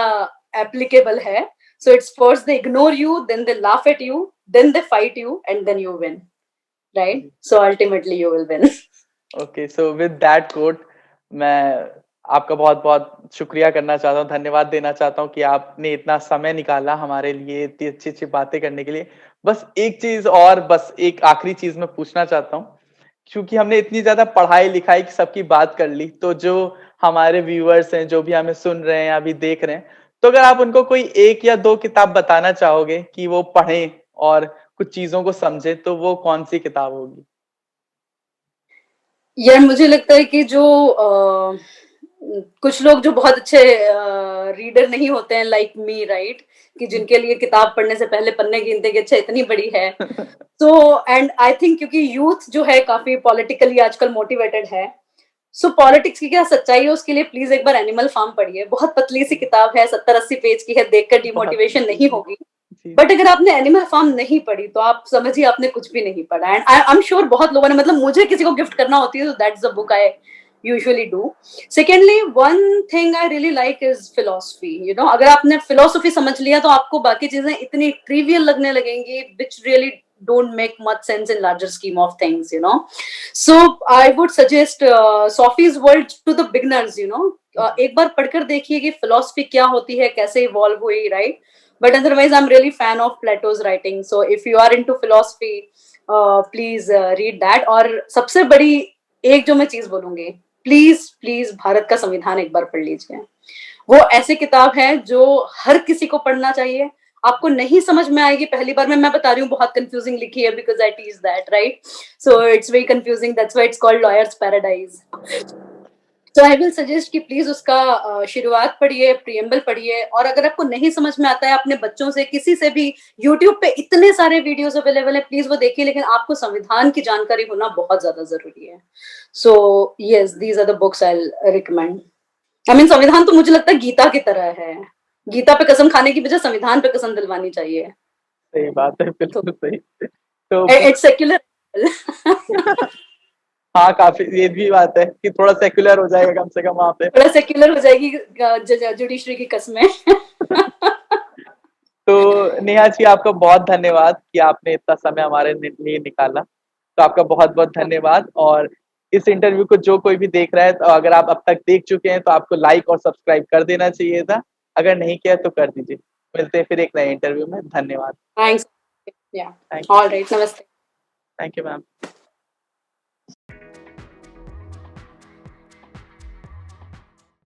applicable है. So it's first they ignore you, then they laugh at you, then they fight you, and then you win, right? So ultimately you will win. Okay, so with that quote, मैं आपका बहुत बहुत शुक्रिया करना चाहता हूँ, धन्यवाद देना चाहता हूँ कि आपने इतना समय निकाला हमारे लिए, इतनी अच्छी अच्छी बातें करने के लिए. बस एक चीज और, बस एक आखिरी चीज मैं पूछना चाहता हूँ, क्योंकि हमने इतनी ज्यादा पढ़ाई लिखाई की सबकी बात कर ली, तो जो हमारे व्यूअर्स हैं, जो भी हमें सुन रहे हैं या अभी देख रहे हैं, तो अगर आप उनको कोई एक या दो किताब बताना चाहोगे कि वो पढ़ें और कुछ चीजों को समझे, तो वो कौन सी किताब होगी? यार मुझे लगता है कि जो कुछ लोग जो बहुत अच्छे रीडर नहीं होते हैं, लाइक मी, राइट, कि जिनके लिए किताब पढ़ने से पहले पन्ने गिनते कि अच्छा इतनी बड़ी है. तो एंड आई थिंक क्योंकि यूथ जो है काफी पॉलिटिकली आजकल मोटिवेटेड है, सो पॉलिटिक्स की क्या सच्चाई है उसके लिए प्लीज एक बार एनिमल फार्म पढ़िए. बहुत पतली सी किताब है, 70-80 पेज की है, देखकर डिमोटिवेशन नहीं होगी. बट अगर आपने एनिमल फार्म नहीं पढ़ी तो आप समझिए आपने कुछ भी नहीं पढ़ा. एंड आई एम श्योर बहुत लोगों ने, मतलब मुझे किसी को गिफ्ट करना होती है तो that's the book I usually do. Secondly, one thing I really like is philosophy. अगर आपने philosophy समझ लिया तो आपको बाकी चीजें इतनी trivial लगने लगेंगी, which really don't make much sense in larger scheme of things. So I would suggest Sophie's World to the beginners. एक बार पढ़कर देखिए कि philosophy क्या होती है, कैसे evolve हुई, right? But otherwise, I'm really fan of Plato's writing. So if you are into philosophy, please read that. और सबसे बड़ी एक जो मैं चीज बोलूंगी, प्लीज प्लीज भारत का संविधान एक बार पढ़ लीजिए. वो ऐसी किताब है जो हर किसी को पढ़ना चाहिए. आपको नहीं समझ में आएगी पहली बार में, मैं बता रही हूँ, बहुत कंफ्यूजिंग लिखी है, because I teach that, right? So it's very confusing, that's why it's called lawyers paradise. तो आई विल सजेस्ट कि प्लीज उसका शुरुआत पढ़िए, प्रियम्बल पढ़िए. और अगर आपको नहीं समझ में आता है, अपने बच्चों से, किसी से भी, यूट्यूब पे इतने सारे वीडियोस अवेलेबल है, प्लीज वो देखिए. लेकिन आपको संविधान की जानकारी होना बहुत ज्यादा जरूरी है. So yes, these are the books I recommend. I mean संविधान तो मुझे लगता है गीता की तरह है. गीता पे कसम खाने की बजाय संविधान पे कसम दिलवानी चाहिए. सही बात है, बिल्कुल सही. तो इट्स सेक्युलर. हाँ, काफी ये भी बात है कि थोड़ा सेक्युलर हो जाएगा कम से कम वहां पे. थोड़ा सेक्युलर हो जाएगी जुडिशरी की कसमें. तो नेहा जी, आपका बहुत धन्यवाद कि आपने इतना समय हमारे लिए निकाला. तो आपका बहुत बहुत धन्यवाद. और इस इंटरव्यू को जो कोई भी देख रहा है, तो अगर आप अब तक देख चुके हैं तो आपको लाइक और सब्सक्राइब कर देना चाहिए था. अगर नहीं किया तो कर दीजिए. मिलते हैं फिर एक नए इंटरव्यू में. धन्यवाद. थैंक्स. या ऑल राइट. नमस्ते. Thank you ma'am.